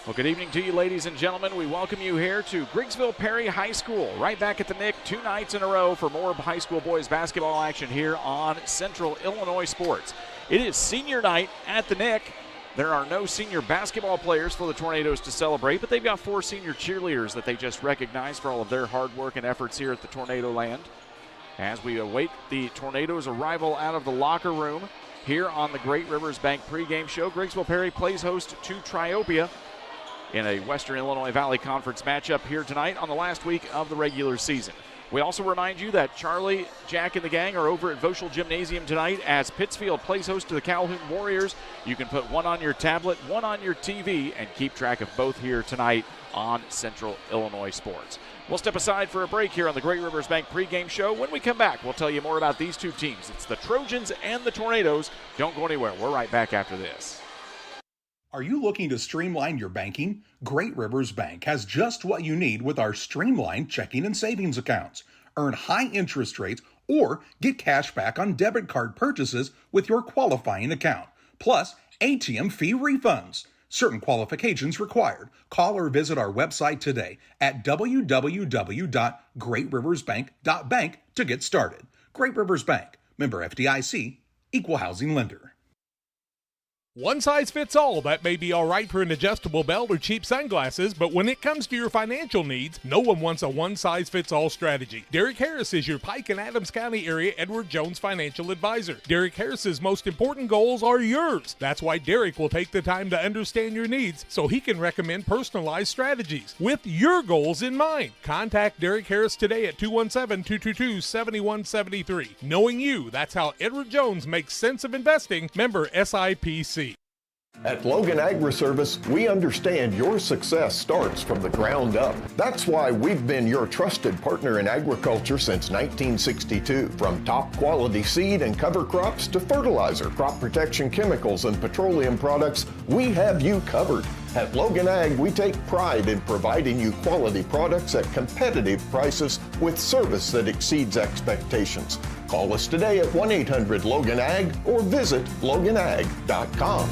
Well, good evening to you, ladies and gentlemen. We welcome you here to Griggsville-Perry High School, right back at the Nick 2 nights in a row for more high school boys basketball action here on Central Illinois Sports. It is senior night at the Nick. There are no senior basketball players for the Tornadoes to celebrate, but they've got 4 senior cheerleaders that they just recognized for all of their hard work and efforts here at the Tornado Land. As we await the Tornadoes' arrival out of the locker room here on the Great Rivers Bank pregame show, Griggsville-Perry plays host to Triopia in a Western Illinois Valley Conference matchup here tonight on the last week of the regular season. We also remind you that Charlie, Jack, and the gang are over at Voschel Gymnasium tonight as Pittsfield plays host to the Calhoun Warriors. You can put one on your tablet, one on your TV, and keep track of both here tonight on Central Illinois Sports. We'll step aside for a break here on the Great Rivers Bank pregame show. When we come back, we'll tell you more about these two teams. It's the Trojans and the Tornadoes. Don't go anywhere. We're right back after this. Are you looking to streamline your banking? Great Rivers Bank has just what you need with our streamlined checking and savings accounts. Earn high interest rates or get cash back on debit card purchases with your qualifying account. Plus, ATM fee refunds. Certain qualifications required. Call or visit our website today at www.greatriversbank.bank to get started. Great Rivers Bank, member FDIC, equal housing lender. One size fits all. That may be all right for an adjustable belt or cheap sunglasses, but when it comes to your financial needs, no one wants a one-size-fits-all strategy. Derek Harris is your Pike and Adams County area Edward Jones financial advisor. Derek Harris's most important goals are yours. That's why Derek will take the time to understand your needs so he can recommend personalized strategies with your goals in mind. Contact Derek Harris today at 217-222-7173. Knowing you, that's how Edward Jones makes sense of investing. Member SIPC. At Logan Agri-Service, we understand your success starts from the ground up. That's why we've been your trusted partner in agriculture since 1962. From top quality seed and cover crops to fertilizer, crop protection chemicals, and petroleum products, we have you covered. At Logan Ag, we take pride in providing you quality products at competitive prices with service that exceeds expectations. Call us today at 1-800-LOGAN-AG or visit loganag.com.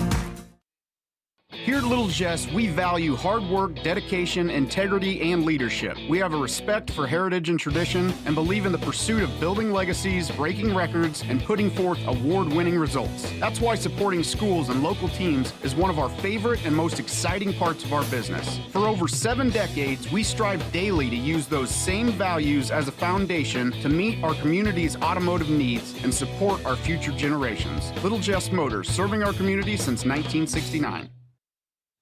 Here at Little Jess, we value hard work, dedication, integrity, and leadership. We have a respect for heritage and tradition and believe in the pursuit of building legacies, breaking records, and putting forth award-winning results. That's why supporting schools and local teams is one of our favorite and most exciting parts of our business. For over 7 decades, we strive daily to use those same values as a foundation to meet our community's automotive needs and support our future generations. Little Jess Motors, serving our community since 1969.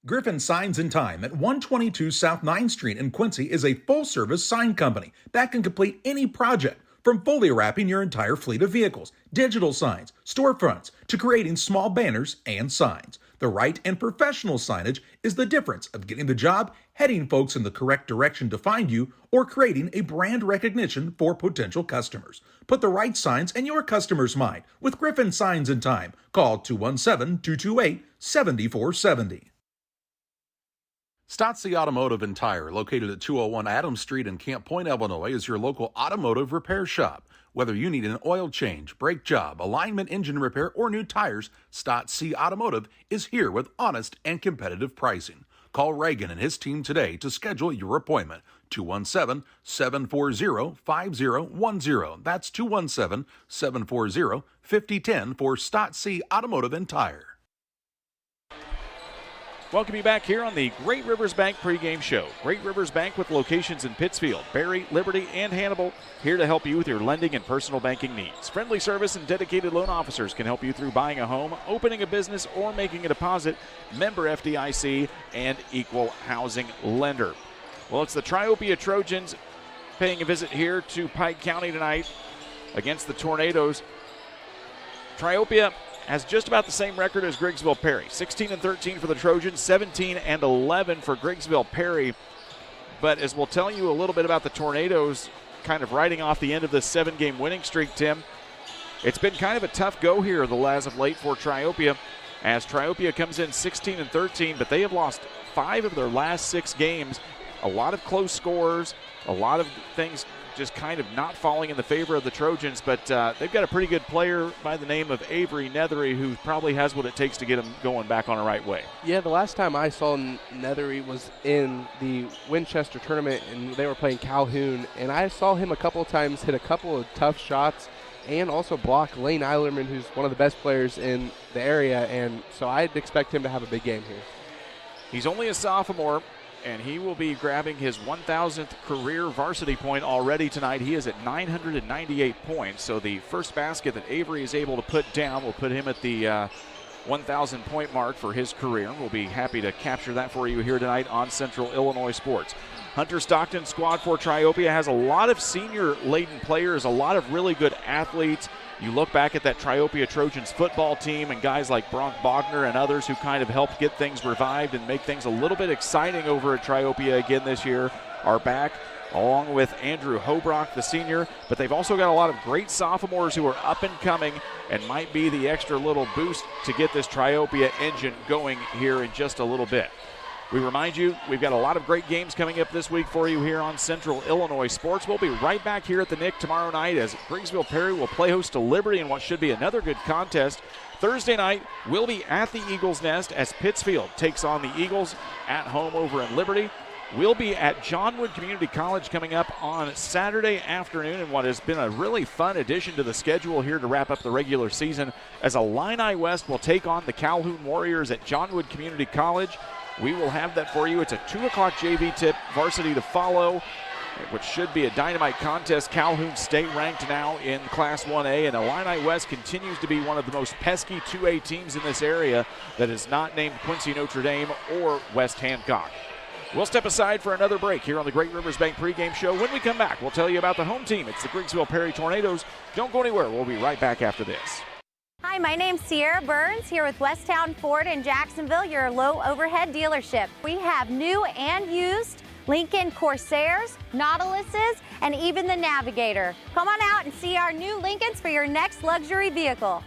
Griffin Signs and Time at 122 South 9th Street in Quincy is a full-service sign company that can complete any project, from fully wrapping your entire fleet of vehicles, digital signs, storefronts, to creating small banners and signs. The right and professional signage is the difference of getting the job, heading folks in the correct direction to find you, or creating a brand recognition for potential customers. Put the right signs in your customer's mind with Griffin Signs and Time. Call 217-228-7470. Stotzi Automotive and Tire, located at 201 Adams Street in Camp Point, Illinois, is your local automotive repair shop. Whether you need an oil change, brake job, alignment, engine repair, or new tires, Stotzi Automotive is here with honest and competitive pricing. Call Reagan and his team today to schedule your appointment. 217-740-5010. That's 217-740-5010 for Stotzi Automotive and Tire. Welcome you back here on the Great Rivers Bank pregame show. Great Rivers Bank with locations in Pittsfield, Barry, Liberty, and Hannibal, here to help you with your lending and personal banking needs. Friendly service and dedicated loan officers can help you through buying a home, opening a business, or making a deposit. Member FDIC and equal housing lender. Well, it's the Triopia Trojans paying a visit here to Pike County tonight against the Tornadoes. Triopia has just about the same record as Griggsville-Perry. 16-13 for the Trojans, 17-11 for Griggsville-Perry. But as we'll tell you a little bit about the Tornadoes kind of riding off the end of this 7-game winning streak, Tim, it's been kind of a tough go here as of late for Triopia, as Triopia comes in 16-13, but they have lost 5 of their last 6 games. A lot of close scores, a lot of things just kind of not falling in the favor of the Trojans, but they've got a pretty good player by the name of Avery Nethery who probably has what it takes to get them going back on the right way. Yeah, the last time I saw Nethery was in the Winchester tournament, and they were playing Calhoun, and I saw him a couple of times hit a couple of tough shots and also block Lane Eilerman, who's one of the best players in the area, and so I'd expect him to have a big game here. He's only a sophomore, and he will be grabbing his 1,000th career varsity point already tonight. He is at 998 points, so the first basket that Avery is able to put down will put him at the 1,000-point mark for his career. We'll be happy to capture that for you here tonight on Central Illinois Sports. Hunter Stockton squad for Triopia has a lot of senior-laden players, a lot of really good athletes. You look back at that Triopia Trojans football team and guys like Bronk Bogner and others who kind of helped get things revived and make things a little bit exciting over at Triopia again this year are back, along with Andrew Hobrock, the senior. But they've also got a lot of great sophomores who are up and coming and might be the extra little boost to get this Triopia engine going here in just a little bit. We remind you, we've got a lot of great games coming up this week for you here on Central Illinois Sports. We'll be right back here at the Nick tomorrow night as Griggsville-Perry will play host to Liberty in what should be another good contest. Thursday night, we'll be at the Eagles' Nest as Pittsfield takes on the Eagles at home over in Liberty. We'll be at Johnwood Community College coming up on Saturday afternoon in what has been a really fun addition to the schedule here to wrap up the regular season as Illini West will take on the Calhoun Warriors at Johnwood Community College. We will have that for you. It's a 2 o'clock JV tip, varsity to follow, which should be a dynamite contest. Calhoun State ranked now in Class 1A, and Illini West continues to be one of the most pesky 2A teams in this area that is not named Quincy Notre Dame or West Hancock. We'll step aside for another break here on the Great Rivers Bank pregame show. When we come back, we'll tell you about the home team. It's the Griggsville-Perry Tornadoes. Don't go anywhere. We'll be right back after this. Hi, my name's Sierra Burns here with Westtown Ford in Jacksonville, your low overhead dealership. We have new and used Lincoln Corsairs, Nautiluses, and even the Navigator. Come on out and see our new Lincolns for your next luxury vehicle.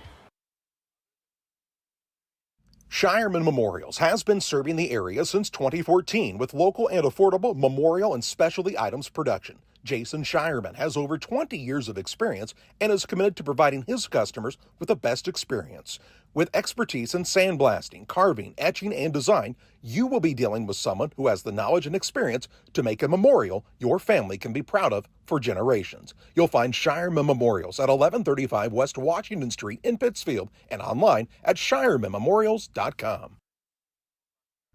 Shireman Memorials has been serving the area since 2014 with local and affordable memorial and specialty items production. Jason Shireman has over 20 years of experience and is committed to providing his customers with the best experience. With expertise in sandblasting, carving, etching, and design, you will be dealing with someone who has the knowledge and experience to make a memorial your family can be proud of for generations. You'll find Shireman Memorials at 1135 West Washington Street in Pittsfield and online at shiremanmemorials.com.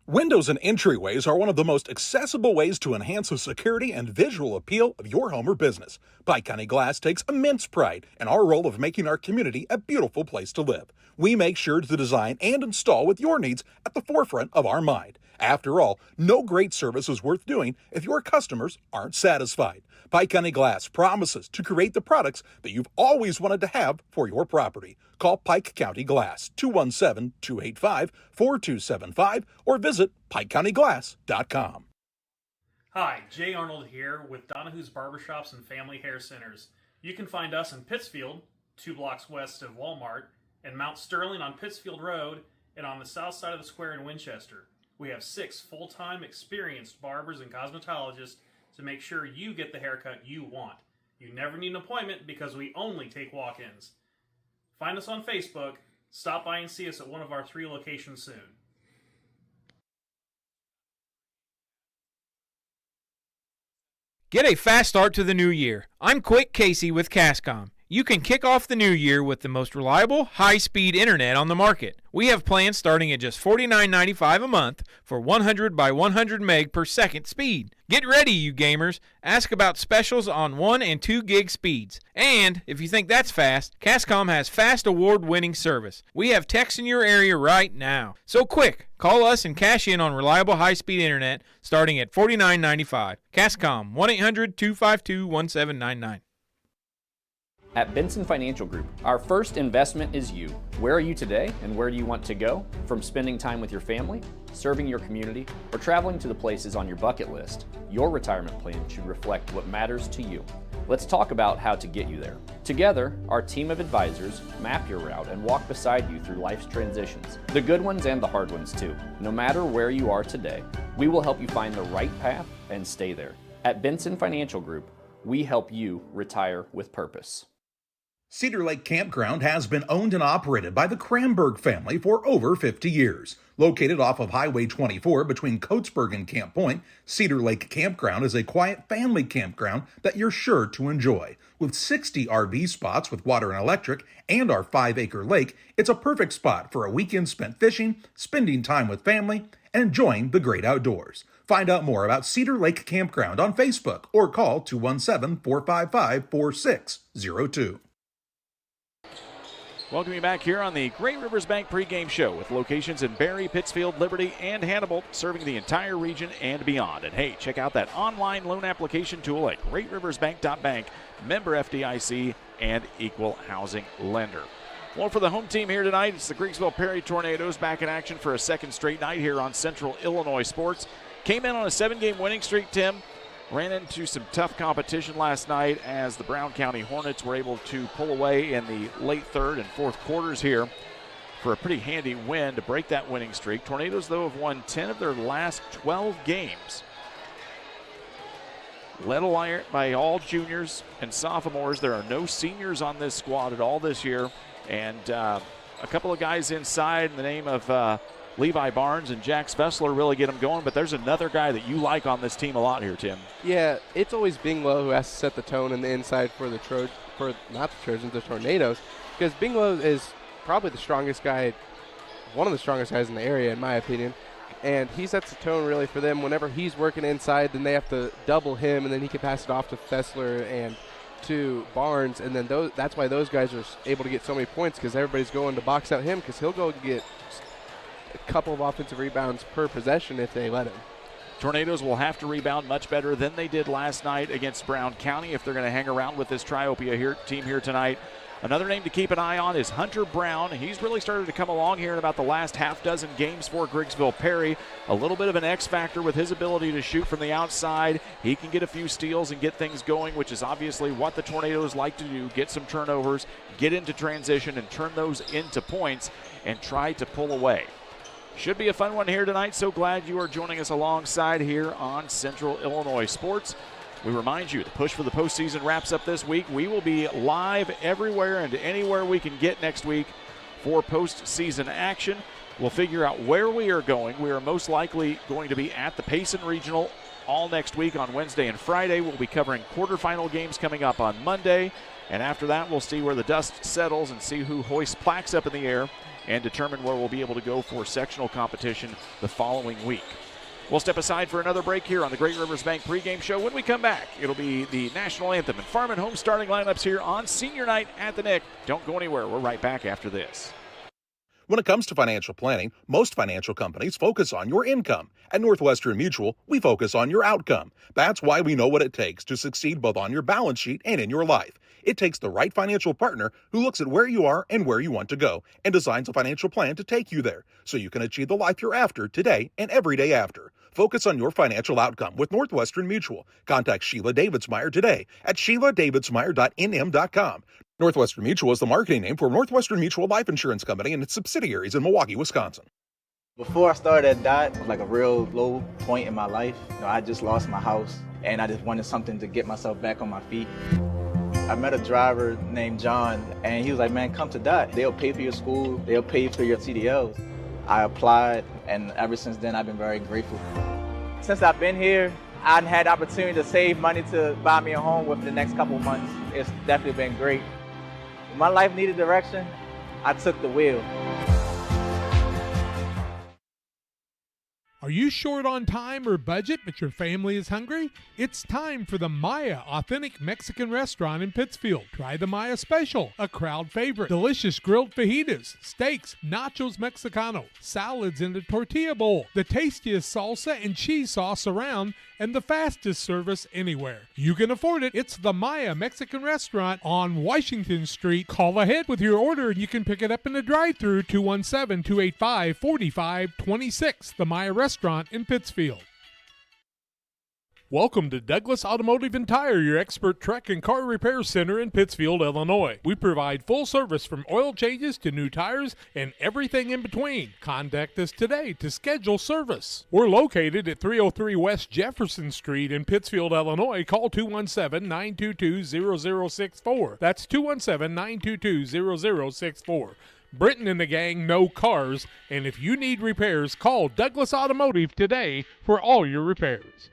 Windows and entryways are one of the most accessible ways to enhance the security and visual appeal of your home or business. Pike County Glass takes immense pride in our role of making our community a beautiful place to live. We make sure to design and install with your needs at the forefront of our mind. After all, no great service is worth doing if your customers aren't satisfied. Pike County Glass promises to create the products that you've always wanted to have for your property. Call Pike County Glass, 217-285-4275, or visit PikeCountyGlass.com. Hi, Jay Arnold here with Donahue's Barbershops and Family Hair Centers. You can find us in Pittsfield, 2 blocks west of Walmart, and Mount Sterling on Pittsfield Road, and on the south side of the square in Winchester. We have 6 full-time experienced barbers and cosmetologists to make sure you get the haircut you want. You never need an appointment because we only take walk-ins. Find us on Facebook. Stop by and see us at one of our 3 locations soon. Get a fast start to the new year. I'm Quick Casey with Cascom. You can kick off the new year with the most reliable, high-speed internet on the market. We have plans starting at just $49.95 a month for 100 by 100 meg per second speed. Get ready, you gamers. Ask about specials on 1 and 2 gig speeds. And if you think that's fast, Cascom has fast award-winning service. We have techs in your area right now. So quick, call us and cash in on reliable high-speed internet starting at $49.95. Cascom, 1-800-252-1799. At Benson Financial Group, our first investment is you. Where are you today and where do you want to go? From spending time with your family, serving your community, or traveling to the places on your bucket list, your retirement plan should reflect what matters to you. Let's talk about how to get you there. Together, our team of advisors map your route and walk beside you through life's transitions, the good ones and the hard ones too. No matter where you are today, we will help you find the right path and stay there. At Benson Financial Group, We help you retire with purpose. Cedar Lake Campground has been owned and operated by the Kramberg family for over 50 years. Located off of Highway 24 between Coatesburg and Camp Point, Cedar Lake Campground is a quiet family campground that you're sure to enjoy. With 60 RV spots with water and electric and our 5-acre lake, it's a perfect spot for a weekend spent fishing, spending time with family, and enjoying the great outdoors. Find out more about Cedar Lake Campground on Facebook or call 217-455-4602. Welcome you back here on the Great Rivers Bank pregame show with locations in Barry, Pittsfield, Liberty, and Hannibal, serving the entire region and beyond. And hey, check out that online loan application tool at greatriversbank.bank, member FDIC, and equal housing lender. Well, for the home team here tonight, it's the Griggsville-Perry Tornadoes back in action for a second straight night here on Central Illinois Sports. Came in on a 7-game winning streak, Tim. Ran into some tough competition last night as the Brown County Hornets were able to pull away in the late third and fourth quarters here for a pretty handy win to break that winning streak. Tornadoes, though, have won 10 of their last 12 games. Led by all juniors and sophomores. There are no seniors on this squad at all this year. And a couple of guys inside in the name of Levi Barnes and Jack Svessler really get them going, but there's another guy that you like on this team a lot here, Tim. Yeah, it's always Binglow who has to set the tone in the inside for the Tornadoes, because Binglow is probably the strongest guy, one of the strongest guys in the area, in my opinion, and he sets the tone really for them. Whenever he's working inside, then they have to double him, and then he can pass it off to Fessler and to Barnes, and then that's why those guys are able to get so many points, because everybody's going to box out him, because he'll go get a couple of offensive rebounds per possession if they let him. Tornadoes will have to rebound much better than they did last night against Brown County if they're going to hang around with this Triopia team here tonight. Another name to keep an eye on is Hunter Brown. He's really started to come along here in about the last half dozen games for Griggsville-Perry. A little bit of an X factor with his ability to shoot from the outside. He can get a few steals and get things going, which is obviously what the Tornadoes like to do. Get some turnovers, get into transition, and turn those into points and try to pull away. Should be a fun one here tonight. So glad you are joining us alongside here on Central Illinois Sports. We remind you, the push for the postseason wraps up this week. We will be live everywhere and anywhere we can get next week for postseason action. We'll figure out where we are going. We are most likely going to be at the Payson Regional all next week on Wednesday and Friday. We'll be covering quarterfinal games coming up on Monday. And after that, we'll see where the dust settles and see who hoists plaques up in the air and determine where we'll be able to go for sectional competition the following week. We'll step aside for another break here on the Great Rivers Bank pregame show. When we come back, it'll be the national anthem and farm and home starting lineups here on senior night at the Nick. Don't go anywhere. We're right back after this. When it comes to financial planning, most financial companies focus on your income. At Northwestern Mutual, we focus on your outcome. That's why we know what it takes to succeed both on your balance sheet and in your life. It takes the right financial partner who looks at where you are and where you want to go and designs a financial plan to take you there so you can achieve the life you're after today and every day after. Focus on your financial outcome with Northwestern Mutual. Contact Sheila Davidsmeyer today at SheilaDavidsmeyer.nm.com. Northwestern Mutual is the marketing name for Northwestern Mutual Life Insurance Company and its subsidiaries in Milwaukee, Wisconsin. Before I started at DOT, it was like a real low point in my life. I just lost my house and I just wanted something to get myself back on my feet. I met a driver named John and he was like, man, come to DOT. They'll pay for your school, they'll pay for your CDLs. I applied and ever since then I've been very grateful. Since I've been here, I've had the opportunity to save money to buy me a home within the next couple of months. It's definitely been great. When my life needed direction, I took the wheel. Are you short on time or budget, but your family is hungry? It's time for the Maya Authentic Mexican Restaurant in Pittsfield. Try the Maya Special, a crowd favorite. Delicious grilled fajitas, steaks, nachos Mexicano, salads in a tortilla bowl, the tastiest salsa and cheese sauce around, and the fastest service anywhere. You can afford it. It's the Maya Mexican Restaurant on Washington Street. Call ahead with your order and you can pick it up in the drive-thru, 217-285-4526. The Maya Restaurant in Pittsfield. Welcome to Douglas Automotive and Tire, your expert truck and car repair center in Pittsfield, Illinois. We provide full service from oil changes to new tires and everything in between. Contact us today to schedule service. We're located at 303 West Jefferson Street in Pittsfield, Illinois. Call 217-922-0064. That's 217-922-0064. Britton and the gang know cars, and if you need repairs, call Douglas Automotive today for all your repairs.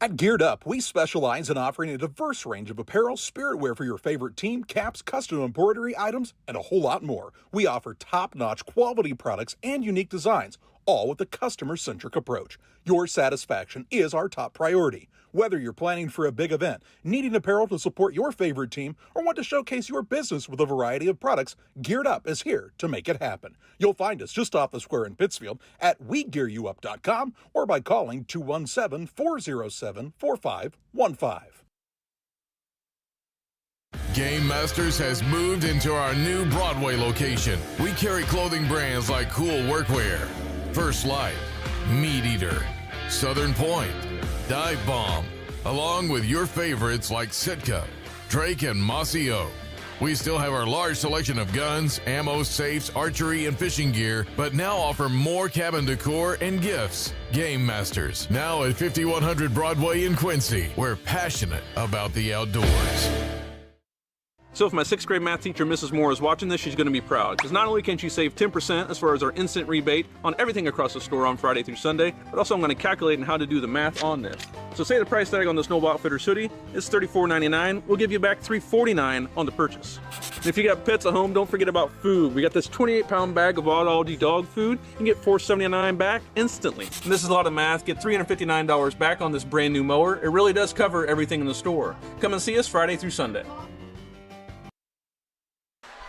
At Geared Up, we specialize in offering a diverse range of apparel, spirit wear for your favorite team, caps, custom embroidery items, and a whole lot more. We offer top-notch quality products and unique designs, all with a customer-centric approach. Your satisfaction is our top priority. Whether you're planning for a big event, needing apparel to support your favorite team, or want to showcase your business with a variety of products, Geared Up is here to make it happen. You'll find us just off the square in Pittsfield at WeGearYouUp.com or by calling 217-407-4515. Game Masters has moved into our new Broadway location. We carry clothing brands like Cool Workwear, First Light, Meat Eater, Southern Point, Dive Bomb, along with your favorites like Sitka, Drake, and Mossy Oak. We still have our large selection of guns, ammo, safes, archery, and fishing gear, but now offer more cabin decor and gifts. Game Masters, now at 5100 Broadway in Quincy. We're passionate about the outdoors. So if my 6th grade math teacher, Mrs. Moore, is watching this, she's going to be proud. Because not only can she save 10% as far as our instant rebate on everything across the store on Friday through Sunday, but also I'm going to calculate on how to do the math on this. So say the price tag on the Snowball Outfitters hoodie is $34.99. We'll give you back $3.49 on the purchase. And if you got pets at home, don't forget about food. We got this 28-pound bag of Aldi dog food. You can get $4.79 back instantly. And this is a lot of math. Get $359 back on this brand new mower. It really does cover everything in the store. Come and see us Friday through Sunday.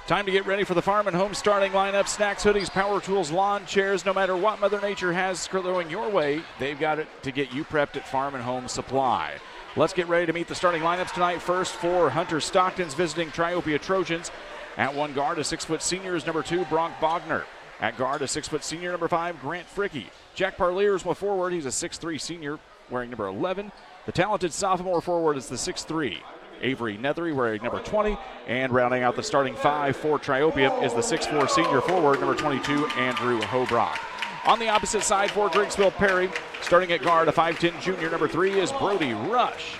Time to get ready for the Farm and Home starting lineup. Snacks, hoodies, power tools, lawn chairs. No matter what Mother Nature has throwing your way, they've got it to get you prepped at Farm and Home Supply. Let's get ready to meet the starting lineups tonight. First for Hunter Stockton's visiting Triopia Trojans. At one guard, a 6-foot senior is number 2, Bronk Bogner. At guard, a 6-foot senior, number 5, Grant Fricky. Jack Parliers will forward. He's a 6'3 senior wearing number 11. The talented sophomore forward is the 6'3. Avery Nethery wearing number 20, and rounding out the starting 5 for Triopia is the 6'4 senior forward, number 22, Andrew Hobrock. On the opposite side for Griggsville-Perry, starting at guard, a 5'10 junior, number 3 is Brody Rush.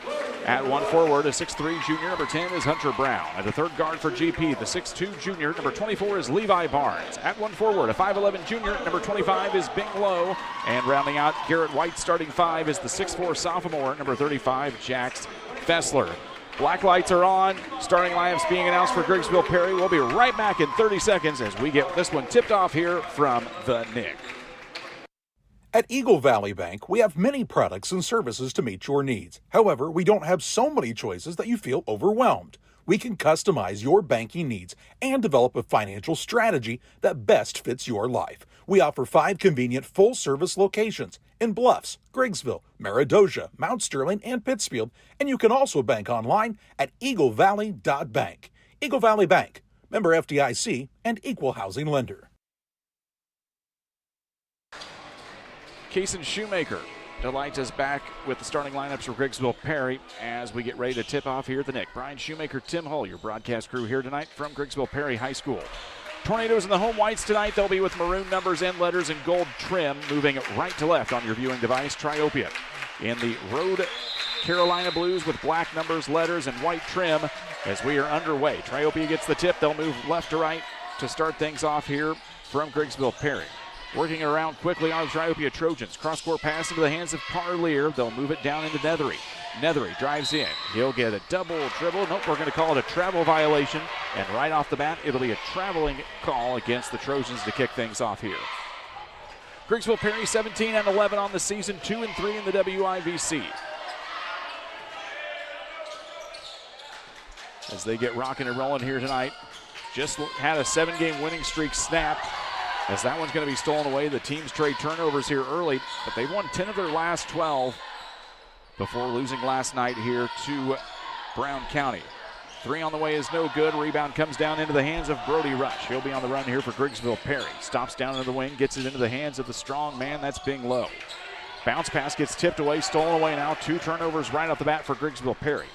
At one forward, a 6'3 junior, number 10 is Hunter Brown. At the third guard for GP, the 6'2 junior, number 24 is Levi Barnes. At one forward, a 5'11 junior, number 25 is Bing Lowe. And rounding out Garrett White's starting 5 is the 6'4 sophomore, number 35, Jax Fessler. Black lights are on. Starting lineups being announced for Griggsville-Perry. We'll be right back in 30 seconds as we get this one tipped off here from the Nick. At Eagle Valley Bank, we have many products and services to meet your needs. However, we don't have so many choices that you feel overwhelmed. We can customize your banking needs and develop a financial strategy that best fits your life. We offer 5 convenient full-service locations in Bluffs, Griggsville, Meridosia, Mount Sterling, and Pittsfield, and you can also bank online at eaglevalley.bank. Eagle Valley Bank, member FDIC, and equal housing lender. Kason Shoemaker delights us back with the starting lineups for Griggsville-Perry as we get ready to tip off here at the Nick. Brian Shoemaker, Tim Hull, your broadcast crew here tonight from Griggsville-Perry High School. Tornadoes in the home whites tonight. They'll be with maroon numbers and letters in gold trim, moving right to left on your viewing device. Triopia in the road Carolina blues with black numbers, letters, and white trim as we are underway. Triopia gets the tip. They'll move left to right to start things off here from Griggsville-Perry. Working around quickly are the Triopia Trojans. Cross-court pass into the hands of Parlier. They'll move it down into Nethery. Nethery drives in. He'll get a double dribble. Nope, we're going to call it a travel violation And right off the bat, it'll be a traveling call against the Trojans to kick things off here. Griggsville-Perry 17-11 on the season, 2-3 in the WIVC. As they get rocking and rolling here tonight. Just had a 7-game winning streak snapped, as that one's going to be stolen away. The teams trade turnovers here early, but they've won 10 of their last 12 before losing last night here to Brown County. 3 on the way is no good. Rebound comes down into the hands of Brody Rush. He'll be on the run here for Griggsville-Perry. Stops down into the wing, gets it into the hands of the strong man. That's Bing Lowe. Bounce pass gets tipped away, stolen away now. 2 turnovers right off the bat for Griggsville-Perry.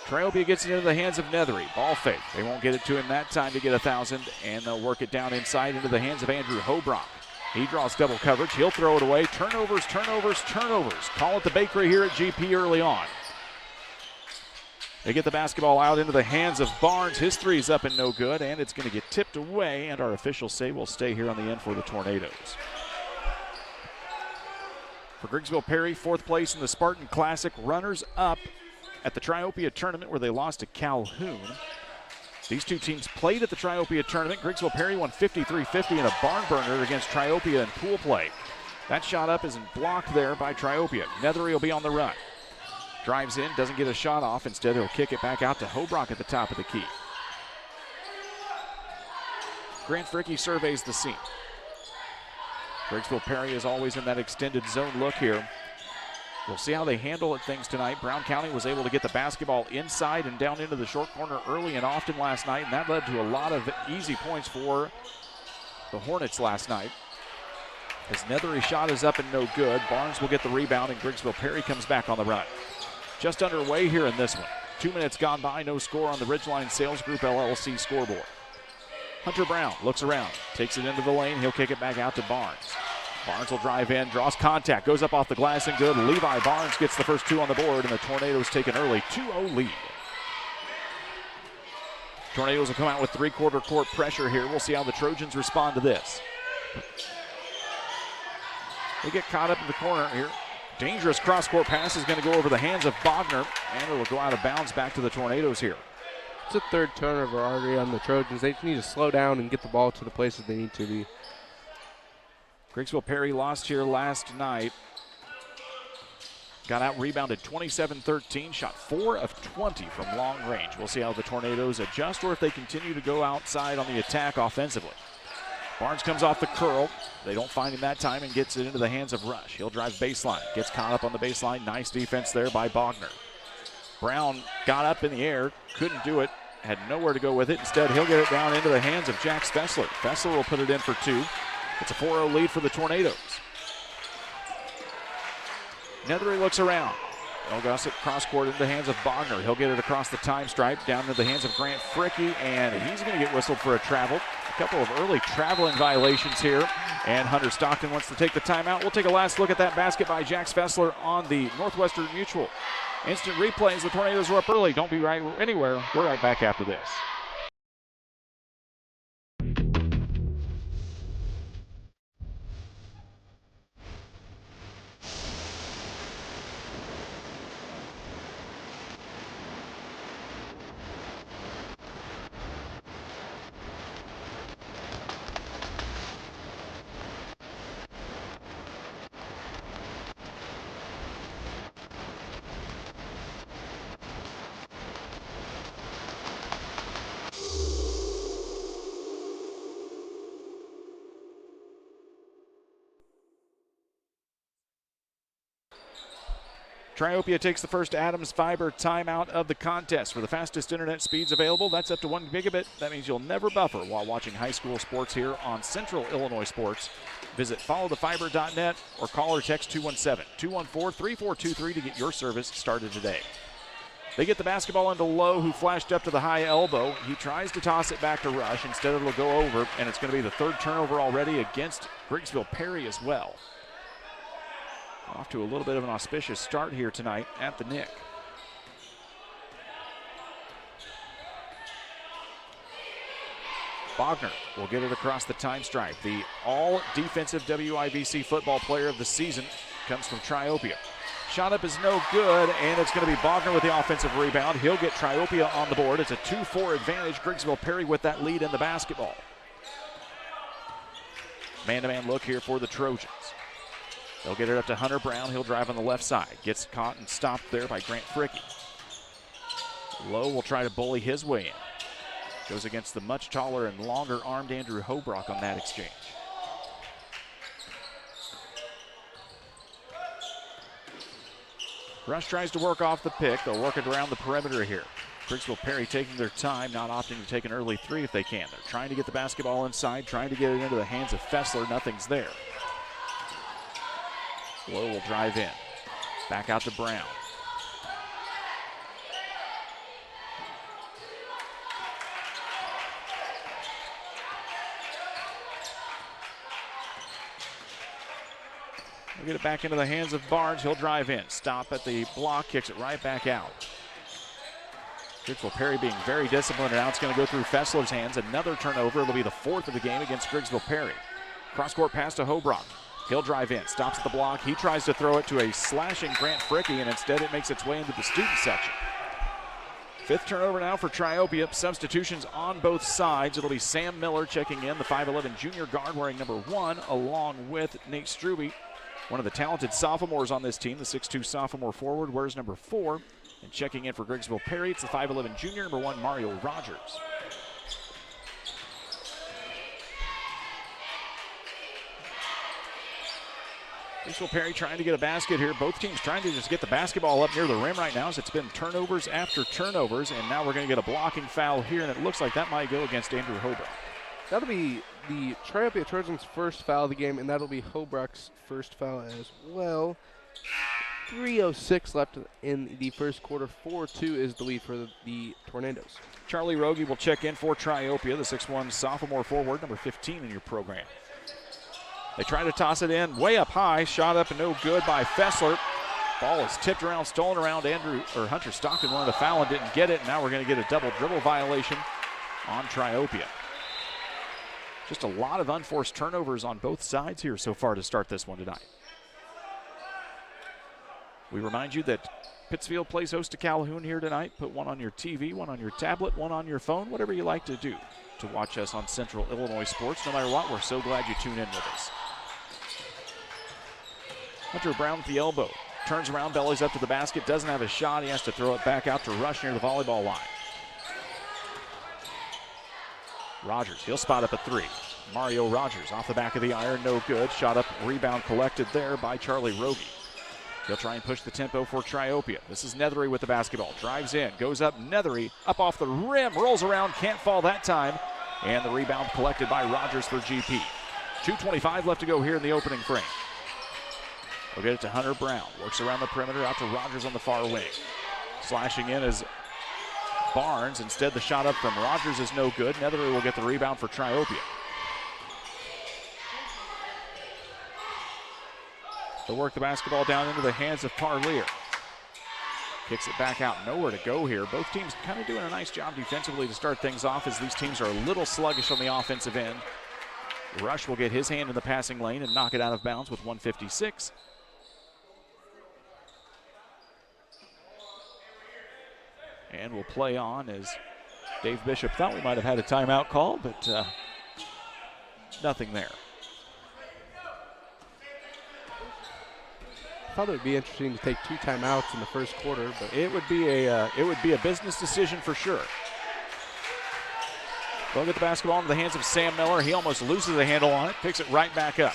Triopia gets it into the hands of Nethery. Ball fake. They won't get it to him that time to get 1,000, and they'll work it down inside into the hands of Andrew Hobrock. He draws double coverage. He'll throw it away. Turnovers, turnovers, turnovers. Call it the bakery here at GP early on. They get the basketball out into the hands of Barnes. His 3's up and no good, and it's going to get tipped away, and our officials say we'll stay here on the end for the Tornadoes. For Griggsville-Perry, 4th place in the Spartan Classic, runners up at the Triopia tournament where they lost to Calhoun. These two teams played at the Triopia tournament. Griggsville-Perry won 53-50 in a barn burner against Triopia in pool play. That shot up isn't blocked there by Triopia. Nethery will be on the run. Drives in, doesn't get a shot off. Instead, he'll kick it back out to Hobrock at the top of the key. Grant Fricky surveys the scene. Griggsville-Perry is always in that extended zone look here. We'll see how they handle it things tonight. Brown County was able to get the basketball inside and down into the short corner early and often last night, and that led to a lot of easy points for the Hornets last night. As Nethery's shot is up and no good, Barnes will get the rebound, and Griggsville-Perry comes back on the run. Just underway here in this one. 2 minutes gone by, no score on the Ridgeline Sales Group LLC scoreboard. Hunter Brown looks around, takes it into the lane. He'll kick it back out to Barnes. Barnes will drive in, draws contact, goes up off the glass and good. Levi Barnes gets the first 2 on the board, and the Tornadoes take an early 2-0 lead. Tornadoes will come out with 3/4 court pressure here. We'll see how the Trojans respond to this. They get caught up in the corner here. Dangerous cross-court pass is going to go over the hands of Bogner, and it will go out of bounds back to the Tornadoes here. It's a 3rd turnover already on the Trojans. They just need to slow down and get the ball to the places they need to be. Griggsville-Perry lost here last night. Got out rebounded 27-13, shot 4 of 20 from long range. We'll see how the Tornadoes adjust or if they continue to go outside on the attack offensively. Barnes comes off the curl. They don't find him that time and gets it into the hands of Rush. He'll drive baseline, gets caught up on the baseline. Nice defense there by Bogner. Brown got up in the air, couldn't do it, had nowhere to go with it. Instead, he'll get it down into the hands of Jack Fessler. Fessler will put it in for 2. It's a 4-0 lead for the Tornadoes. Nethery looks around. They'll goes it cross-court into the hands of Bogner. He'll get it across the time stripe down into the hands of Grant Fricky, and he's going to get whistled for a travel. A couple of early traveling violations here, and Hunter Stockton wants to take the timeout. We'll take a last look at that basket by Jack Fessler on the Northwestern Mutual. Instant replays. The Tornadoes were up early. Don't be right anywhere. We're right back after this. Triopia takes the first Adams Fiber timeout of the contest. For the fastest internet speeds available, that's up to 1 gigabit. That means you'll never buffer while watching high school sports here on Central Illinois Sports. Visit followthefiber.net or call or text 217-214-3423 to get your service started today. They get the basketball into Lowe, who flashed up to the high elbow. He tries to toss it back to Rush. Instead, it'll go over, and it's going to be the 3rd turnover already against Griggsville-Perry as well. Off to a little bit of an auspicious start here tonight at the Nick. Bogner will get it across the time stripe. The all-defensive WIVC football player of the season comes from Triopia. Shot up is no good, and it's going to be Bogner with the offensive rebound. He'll get Triopia on the board. It's a 2-4 advantage. Griggsville-Perry with that lead in the basketball. Man-to-man look here for the Trojans. They'll get it up to Hunter Brown. He'll drive on the left side. Gets caught and stopped there by Grant Fricky. Lowe will try to bully his way in. Goes against the much taller and longer-armed Andrew Hobrock on that exchange. Rush tries to work off the pick. They'll work it around the perimeter here. Griggsville-Perry taking their time, not opting to take an early three if they can. They're trying to get the basketball inside, trying to get it into the hands of Fessler. Nothing's there. Lowe will drive in. Back out to Brown. We'll get it back into the hands of Barnes. He'll drive in. Stop at the block. Kicks it right back out. Griggsville-Perry being very disciplined. And now it's going to go through Fessler's hands. Another turnover. It'll be the fourth of the game against Griggsville-Perry. Cross-court pass to Hobrock. He'll drive in. Stops at the block. He tries to throw it to a slashing Grant Fricky, and instead it makes its way into the student section. Fifth turnover now for Triopia. Substitutions on both sides. It'll be Sam Miller checking in, the 5'11 junior guard wearing number 1, along with Nate Struby. One of the talented sophomores on this team, the 6'2 sophomore forward, wears number 4. And checking in for Griggsville-Perry, it's the 5'11 junior, number 1, Mario Rogers. Griggsville-Perry trying to get a basket here. Both teams trying to just get the basketball up near the rim right now, as it's been turnovers after turnovers, and now we're going to get a blocking foul here, and it looks like that might go against Andrew Hobrock. That'll be the Triopia Trojans' first foul of the game, and that'll be Hobrock's first foul as well. 3:06 left in the first quarter. 4-2 is the lead for the Tornadoes. Charlie Rogie will check in for Triopia, the 6'1 sophomore forward, number 15 in your program. They try to toss it in way up high. Shot up and no good by Fessler. Ball is tipped around, stolen around. Hunter Stockton wanted to foul and didn't get it. And now we're going to get a double dribble violation on Triopia. Just a lot of unforced turnovers on both sides here so far to start this one tonight. We remind you that Pittsfield plays host to Calhoun here tonight. Put one on your TV, one on your tablet, one on your phone, whatever you like to do to watch us on Central Illinois Sports. No matter what, we're so glad you tune in with us. Hunter Brown with the elbow. Turns around, bellies up to the basket, doesn't have a shot. He has to throw it back out to Rush near the volleyball line. Rogers, he'll spot up a 3. Mario Rogers off the back of the iron, no good. Shot up, rebound collected there by Charlie Rogie. He'll try and push the tempo for Triopia. This is Nethery with the basketball. Drives in, goes up, Nethery up off the rim, rolls around, can't fall that time. And the rebound collected by Rogers for GP. 2:25 left to go here in the opening frame. We'll get it to Hunter Brown. Works around the perimeter, out to Rogers on the far wing. Slashing in is Barnes. Instead, the shot up from Rogers is no good. Nethery will get the rebound for Triopia. They'll work the basketball down into the hands of Parlier. Kicks it back out. Nowhere to go here. Both teams kind of doing a nice job defensively to start things off, as these teams are a little sluggish on the offensive end. Rush will get his hand in the passing lane and knock it out of bounds with 1:56. And we'll play on, as Dave Bishop thought we might have had a timeout called, but nothing there. I thought it would be interesting to take 2 timeouts in the first quarter, but it would be a business decision for sure. They'll get the basketball into the hands of Sam Miller. He almost loses the handle on it, picks it right back up.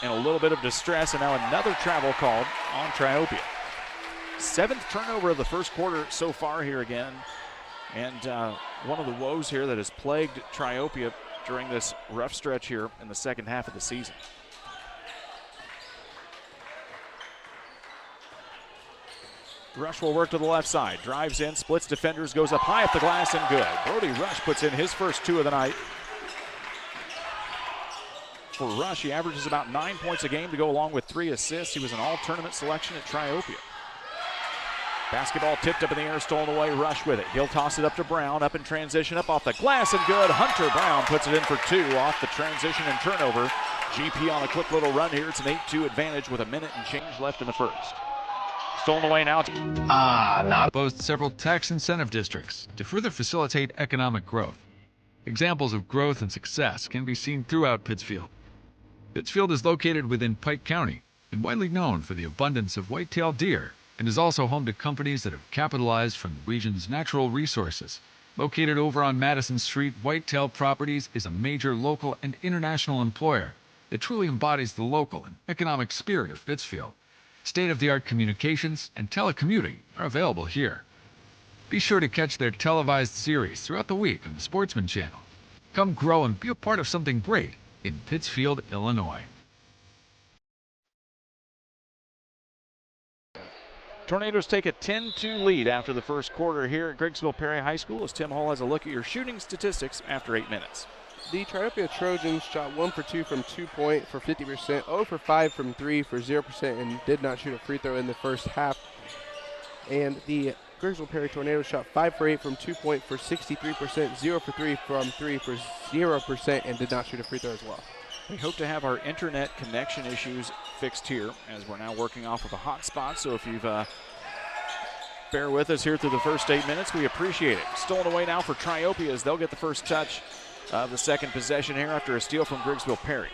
And a little bit of distress, and now another travel called on Triopia. 7th turnover of the first quarter so far here again. And one of the woes here that has plagued Triopia during this rough stretch here in the second half of the season. Rush will work to the left side. Drives in, splits defenders, goes up high at the glass and good. Brody Rush puts in his first 2 of the night. For Rush, he averages about 9 points a game to go along with 3 assists. He was an all-tournament selection at Triopia. Basketball tipped up in the air, stolen away. Rush with it. He'll toss it up to Brown, up in transition, up off the glass and good. Hunter Brown puts it in for 2 off the transition and turnover. GP on a quick little run here. It's an 8-2 advantage with a minute and change left in the first. Stolen away now. Boasts several tax incentive districts to further facilitate economic growth. Examples of growth and success can be seen throughout Pittsfield. Pittsfield is located within Pike County and widely known for the abundance of white-tailed deer, and is also home to companies that have capitalized from the region's natural resources. Located over on Madison Street, Whitetail Properties is a major local and international employer that truly embodies the local and economic spirit of Pittsfield. State-of-the-art communications and telecommuting are available here. Be sure to catch their televised series throughout the week on the Sportsman Channel. Come grow and be a part of something great in Pittsfield, Illinois. Tornadoes take a 10-2 lead after the first quarter here at Griggsville-Perry High School as Tim Hall has a look at your shooting statistics after 8 minutes. The Triopia Trojans shot 1 for 2 from 2-point for 50%, 0 for 5 from 3 for 0%, and did not shoot a free throw in the first half. And the Griggsville-Perry Tornadoes shot 5 for 8 from 2-point for 63%, 0 for 3 from 3 for 0%, and did not shoot a free throw as well. We hope to have our internet connection issues fixed here as we're now working off of a hotspot. So if you've bear with us here through the first 8 minutes, we appreciate it. Stolen away now for Triopia as they'll get the first touch of the second possession here after a steal from Griggsville-Perry.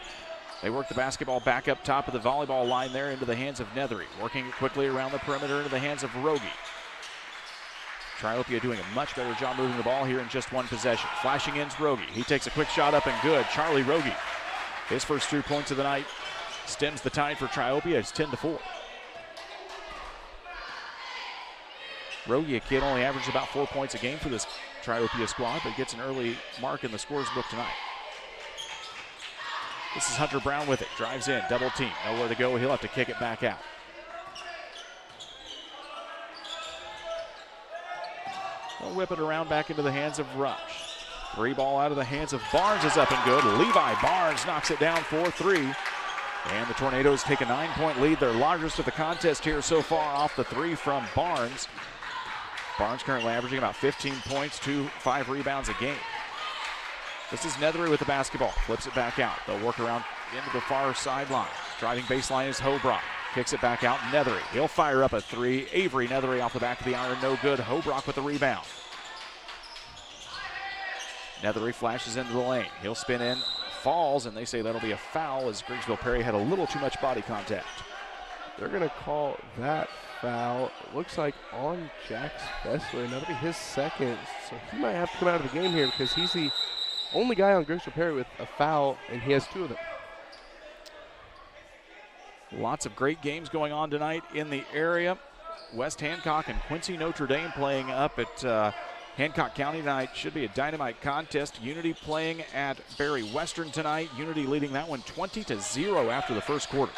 They work the basketball back up top of the volleyball line there into the hands of Nethery. Working it quickly around the perimeter into the hands of Rogie. Triopia doing a much better job moving the ball here in just one possession. Flashing in's Rogie. He takes a quick shot up and good. Charlie Rogie. His first 3 points of the night stems the tide for Triopia. It's 10-4. Rogie, a kid, only averages about 4 points a game for this Triopia squad, but gets an early mark in the scores book tonight. This is Hunter Brown with it. Drives in, double team. Nowhere to go. He'll have to kick it back out. They'll whip it around back into the hands of Rush. 3 ball out of the hands of Barnes is up and good. Levi Barnes knocks it down 4-3. And the Tornadoes take a 9-point lead. Their largest of the contest here so far off the 3 from Barnes. Barnes currently averaging about 15 points, 5 rebounds a game. This is Nethery with the basketball. Flips it back out. They'll work around into the far sideline. Driving baseline is Hobrock. Kicks it back out. Nethery. He'll fire up a 3. Avery Nethery off the back of the iron. No good. Hobrock with the rebound. Nethery flashes into the lane. He'll spin in, falls, and they say that'll be a foul as Griggsville-Perry had a little too much body contact. They're going to call that foul. It looks like on Jax Fessler. That'll be his second. So he might have to come out of the game here because he's the only guy on Griggsville-Perry with a foul, and he has 2 of them. Lots of great games going on tonight in the area. West Hancock and Quincy Notre Dame playing up at Hancock County tonight. Should be a dynamite contest. Unity playing at Barry Western tonight. Unity leading that one 20-0 after the first quarter.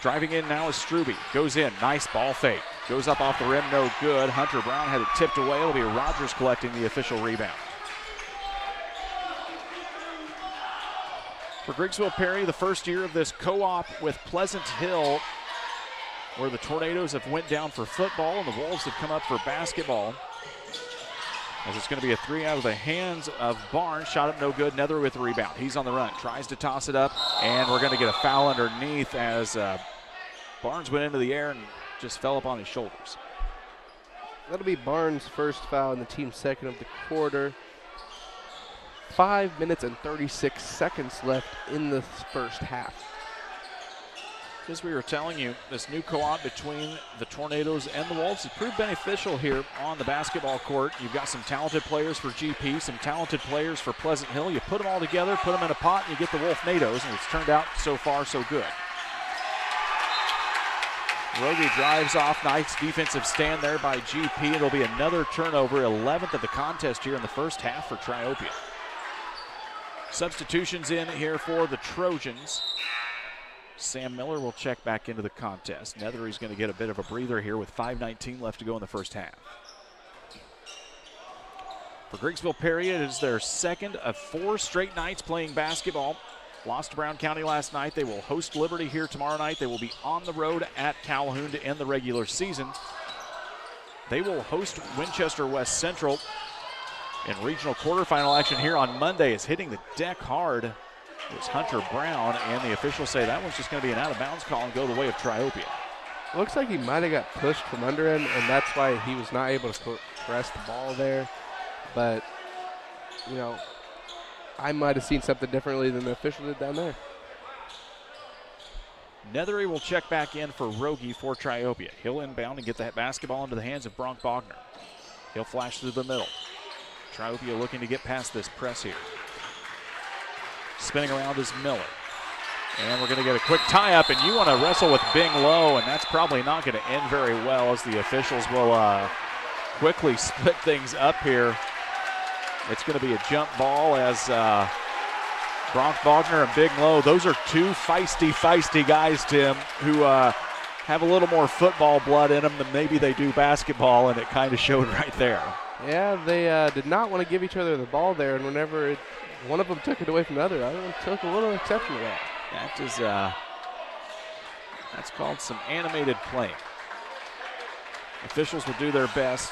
Driving in now is Struby. Goes in. Nice ball fake. Goes up off the rim. No good. Hunter Brown had it tipped away. It'll be Rogers collecting the official rebound. For Griggsville-Perry, the first year of this co-op with Pleasant Hill, where the Tornadoes have went down for football and the Wolves have come up for basketball. As it's going to be a 3 out of the hands of Barnes. Shot up no good. Nethery with the rebound. He's on the run. Tries to toss it up, and we're going to get a foul underneath as Barnes went into the air and just fell up on his shoulders. That'll be Barnes' first foul and the team's second of the quarter. 5 minutes and 36 seconds left in the first half. As we were telling you, this new co-op between the Tornadoes and the Wolves has proved beneficial here on the basketball court. You've got some talented players for GP, some talented players for Pleasant Hill. You put them all together, put them in a pot, and you get the Wolfnadoes, and it's turned out so far so good. Rogie drives off. Nice defensive stand there by GP. It'll be another turnover, 11th of the contest here in the first half for Triopia. Substitutions in here for the Trojans. Sam Miller will check back into the contest. Nethery's going to get a bit of a breather here with 5:19 left to go in the first half. For Griggsville-Perry, it is their second of 4 straight nights playing basketball. Lost to Brown County last night. They will host Liberty here tomorrow night. They will be on the road at Calhoun to end the regular season. They will host Winchester West Central in regional quarterfinal action here on Monday. Is hitting the deck hard. It's Hunter Brown, and the officials say that one's just going to be an out-of-bounds call and go the way of Triopia. Looks like he might have got pushed from under him, and that's why he was not able to press the ball there. But, you know, I might have seen something differently than the official did down there. Nethery will check back in for Rogie for Triopia. He'll inbound and get that basketball into the hands of Bronk Bogner. He'll flash through the middle. Triopia looking to get past this press here. Spinning around is Miller. And we're going to get a quick tie-up, and you want to wrestle with Bing Low, and that's probably not going to end very well as the officials will quickly split things up here. It's going to be a jump ball as Bronk Bogner and Big Low, those are two feisty guys, Tim, who have a little more football blood in them than maybe they do basketball, and it kind of showed right there. Yeah, they did not want to give each other the ball there, and whenever one of them took it away from the other one took a little exception to that. That is, that's called some animated playing. Officials will do their best.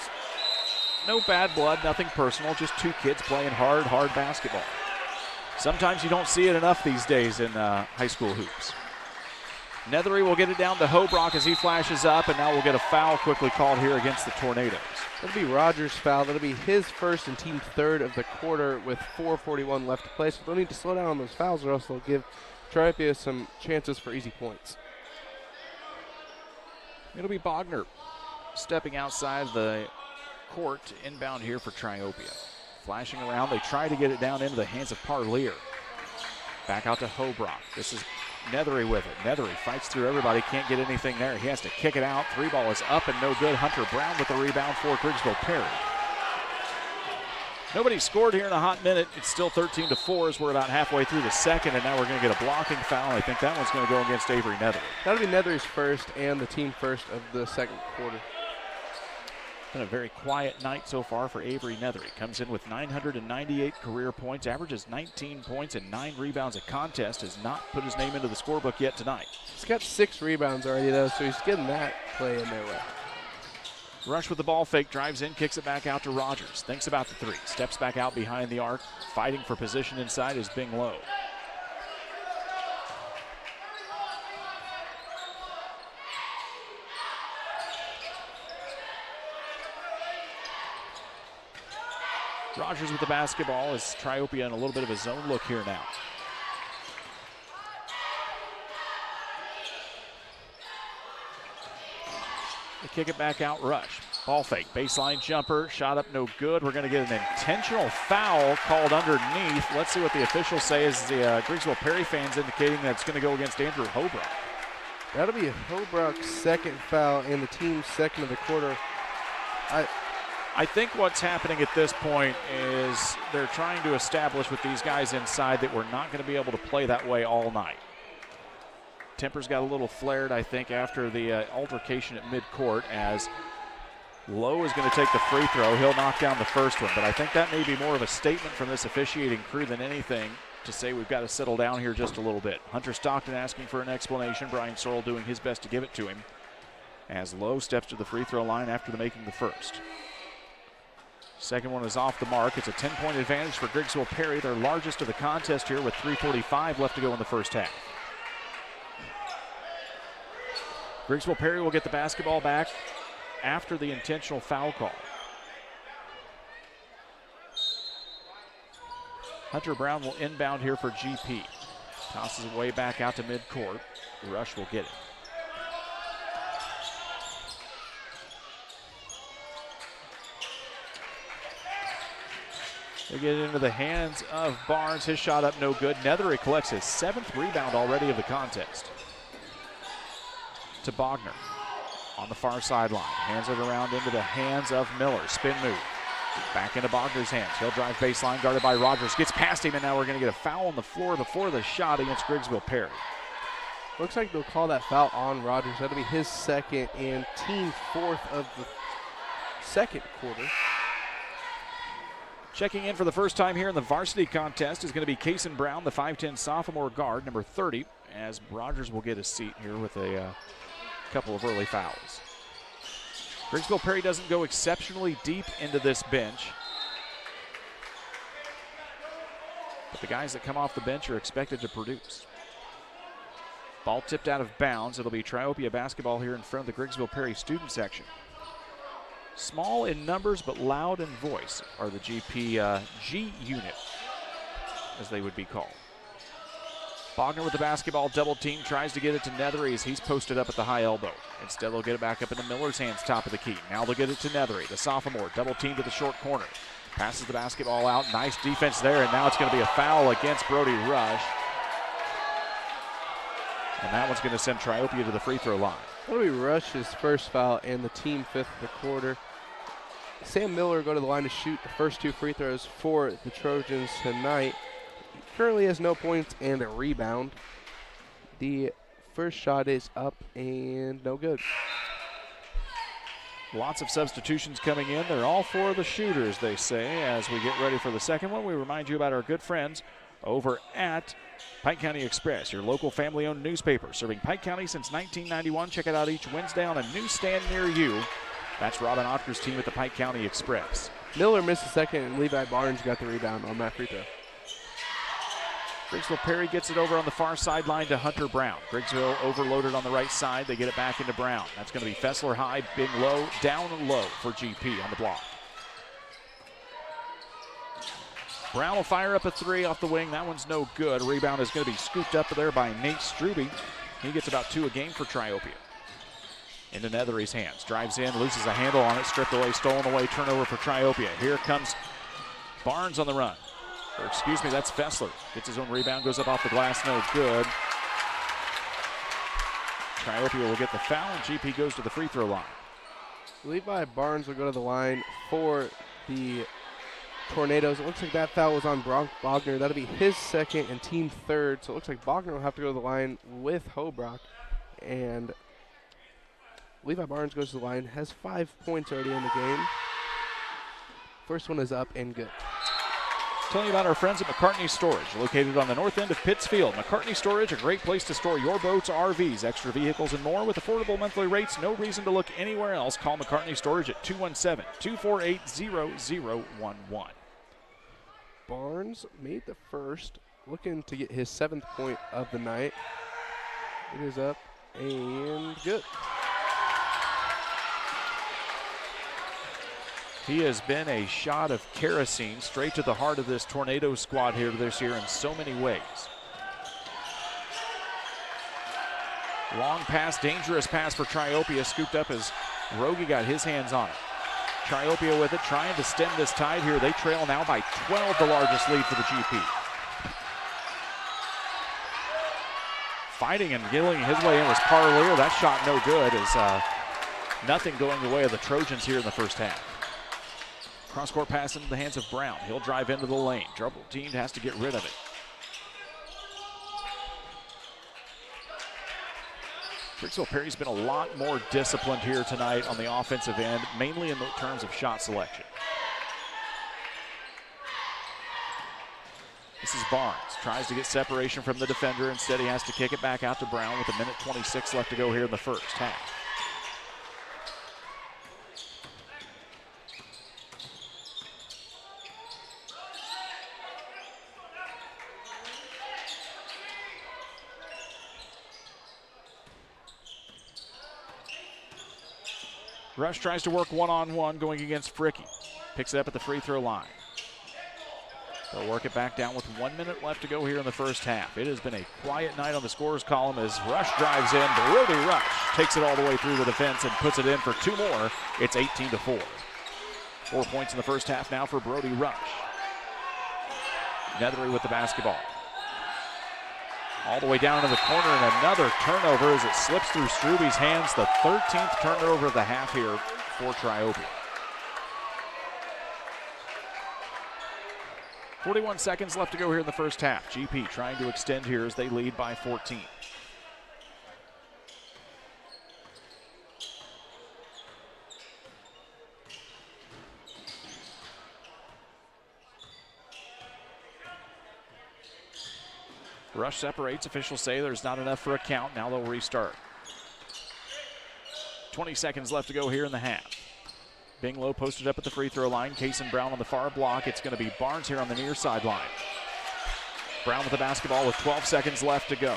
No bad blood, nothing personal, just two kids playing hard basketball. Sometimes you don't see it enough these days in high school hoops. Nethery will get it down to Hobrock as he flashes up, and now we'll get a foul quickly called here against the Tornadoes. That'll be Rogers' foul. That'll be his first and team third of the quarter with 4:41 left to play. So they'll need to slow down on those fouls, or else they'll give Triopia some chances for easy points. It'll be Bogner stepping outside the court to inbound here for Triopia. Flashing around, they try to get it down into the hands of Parlier. Back out to Hobrock. This is Nethery with it. Nethery fights through everybody, can't get anything there. He has to kick it out. Three ball is up and no good. Hunter Brown with the rebound for Griggsville-Perry. Nobody scored here in a hot minute. It's still 13-4 as we're about halfway through the second, and now we're going to get a blocking foul. I think that one's going to go against Avery Nethery. That'll be Nethery's first and the team first of the second quarter. Been a very quiet night so far for Avery Nethery. Comes in with 998 career points, averages 19 points and 9 rebounds a contest. Has not put his name into the scorebook yet tonight. He's got 6 rebounds already, though, so he's getting that play in there. Rush with the ball fake, drives in, kicks it back out to Rogers. Thinks about the three, steps back out behind the arc. Fighting for position inside is Bing Low. Rogers with the basketball as Triopia in a little bit of a zone look here now. They kick it back out, Rush. Ball fake, baseline jumper, shot up no good. We're going to get an intentional foul called underneath. Let's see what the officials say as the Griggsville-Perry fans indicating that it's going to go against Andrew Hobrock. That'll be Hobrock's second foul and the team's second of the quarter. I think what's happening at this point is they're trying to establish with these guys inside that we're not going to be able to play that way all night. Tempers got a little flared, I think, after the altercation at midcourt as Lowe is going to take the free throw. He'll knock down the first one, but I think that may be more of a statement from this officiating crew than anything to say we've got to settle down here just a little bit. Hunter Stockton asking for an explanation. Brian Sorrell doing his best to give it to him as Lowe steps to the free throw line after the making the first. Second one is off the mark. It's a 10-point advantage for Griggsville-Perry, their largest of the contest here with 3:45 left to go in the first half. Griggsville-Perry will get the basketball back after the intentional foul call. Hunter Brown will inbound here for GP. Tosses it way back out to midcourt. Rush will get it. They get it into the hands of Barnes. His shot up no good. Nethery collects his 7th rebound already of the contest. To Bogner on the far sideline. Hands it around into the hands of Miller. Spin move. Back into Bogner's hands. He'll drive baseline, guarded by Rogers. Gets past him, and now we're going to get a foul on the floor before the shot against Griggsville-Perry. Looks like they'll call that foul on Rogers. That'll be his second and team 4th of the second quarter. Checking in for the first time here in the varsity contest is going to be Kason Brown, the 5'10 sophomore guard, number 30, as Rogers will get a seat here with a couple of early fouls. Griggsville-Perry doesn't go exceptionally deep into this bench, but the guys that come off the bench are expected to produce. Ball tipped out of bounds. It'll be Triopia basketball here in front of the Griggsville-Perry student section. Small in numbers but loud in voice are the GP G unit, as they would be called. Bogner with the basketball, double team, tries to get it to Nethery as he's posted up at the high elbow. Instead, they'll get it back up into Miller's hands, top of the key. Now they'll get it to Nethery, the sophomore, double team to the short corner. Passes the basketball out, nice defense there, and now it's going to be a foul against Brody Rush. And that one's going to send Triopia to the free throw line. Brody Rush's first foul and the team fifth of the quarter. Sam Miller go to the line to shoot the first 2 free throws for the Trojans tonight. Currently has no points and a rebound. The first shot is up and no good. Lots of substitutions coming in. They're all for the shooters, they say, as we get ready for the second one. We remind you about our good friends over at Pike County Express, your local family-owned newspaper, serving Pike County since 1991. Check it out each Wednesday on a newsstand near you. That's Robin Otker's team at the Pike County Express. Miller missed a second, and Levi Barnes got the rebound on that free throw. Griggsville-Perry gets it over on the far sideline to Hunter Brown. Griggsville overloaded on the right side. They get it back into Brown. That's going to be Fessler high, big low, down low for GP on the block. Brown will fire up a 3 off the wing. That one's no good. Rebound is going to be scooped up there by Nate Struby. He gets about 2 a game for Triopia. Into Nethery's hands. Drives in, loses a handle on it, stripped away, stolen away, turnover for Triopia. Here comes Barnes on the run. Or excuse me, that's Fessler. Gets his own rebound, goes up off the glass, no good. Triopia will get the foul, and GP goes to the free throw line. Levi Barnes will go to the line for the Tornadoes. It looks like that foul was on Bogner. That'll be his second and team third. So it looks like Bogner will have to go to the line with Hobrock. And Levi Barnes goes to the line, has 5 points already in the game. First one is up and good. Telling you about our friends at McCartney Storage, located on the north end of Pittsfield. McCartney Storage, a great place to store your boats, RVs, extra vehicles, and more with affordable monthly rates. No reason to look anywhere else. Call McCartney Storage at 217-248-0011. Barnes made the first, looking to get his 7th point of the night. It is up and good. He has been a shot of kerosene straight to the heart of this Tornado squad here this year in so many ways. Long pass, dangerous pass for Triopia, scooped up as Rogie got his hands on it. Triopia with it, trying to stem this tide here. They trail now by 12, the largest lead for the GP. Fighting and getting his way in was Parlier. That shot no good as nothing going the way of the Trojans here in the first half. Cross-court pass into the hands of Brown. He'll drive into the lane. Double teamed, has to get rid of it. Griggsville-Perry's been a lot more disciplined here tonight on the offensive end, mainly in terms of shot selection. This is Barnes. Tries to get separation from the defender. Instead, he has to kick it back out to Brown with 1:26 left to go here in the first half. Rush tries to work one-on-one going against Fricky. Picks it up at the free throw line. They'll work it back down with 1 minute left to go here in the first half. It has been a quiet night on the scorers column as Rush drives in. Brody Rush takes it all the way through the defense and puts it in for 2 more. It's 18-4. 4 points in the first half now for Brody Rush. Nethery with the basketball. All the way down to the corner, and another turnover as it slips through Struby's hands. The 13th turnover of the half here for Triopia. 41 seconds left to go here in the first half. GP trying to extend here as they lead by 14. Rush separates. Officials say there's not enough for a count. Now they'll restart. 20 seconds left to go here in the half. Binglow posted up at the free throw line. Kaysen Brown on the far block. It's going to be Barnes here on the near sideline. Brown with the basketball with 12 seconds left to go.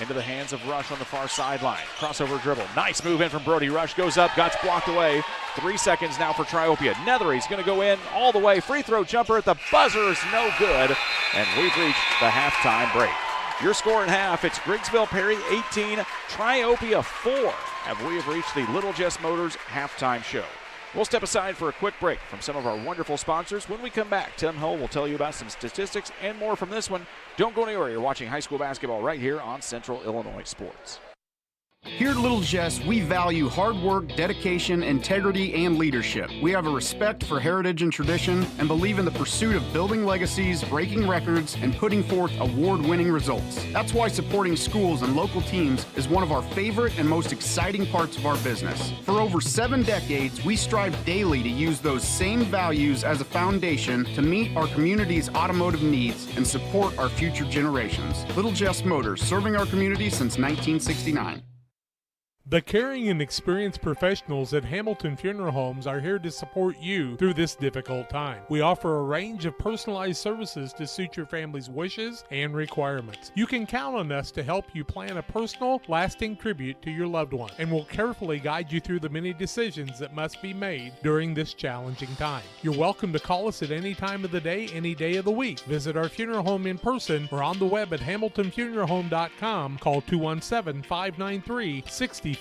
into the hands of Rush on the far sideline. Crossover dribble. Nice move in from Brody. Rush goes up, got blocked away. 3 seconds now for Triopia. Nethery's going to go in all the way. Free throw jumper at the buzzer is no good. And we've reached the halftime break. Your score in half, it's Griggsville-Perry 18, Triopia 4. We have reached the Little Jess Motors halftime show. We'll step aside for a quick break from some of our wonderful sponsors. When we come back, Tim Hull will tell you about some statistics and more from this one. Don't go anywhere. You're watching high school basketball right here on Central Illinois Sports. Here at Little Jess, we value hard work, dedication, integrity, and leadership. We have a respect for heritage and tradition and believe in the pursuit of building legacies, breaking records, and putting forth award-winning results. That's why supporting schools and local teams is one of our favorite and most exciting parts of our business. For over 7 decades, we strive daily to use those same values as a foundation to meet our community's automotive needs and support our future generations. Little Jess Motors, serving our community since 1969. The caring and experienced professionals at Hamilton Funeral Homes are here to support you through this difficult time. We offer a range of personalized services to suit your family's wishes and requirements. You can count on us to help you plan a personal, lasting tribute to your loved one, and we'll carefully guide you through the many decisions that must be made during this challenging time. You're welcome to call us at any time of the day, any day of the week. Visit our funeral home in person or on the web at hamiltonfuneralhome.com. Call 217-593-6517.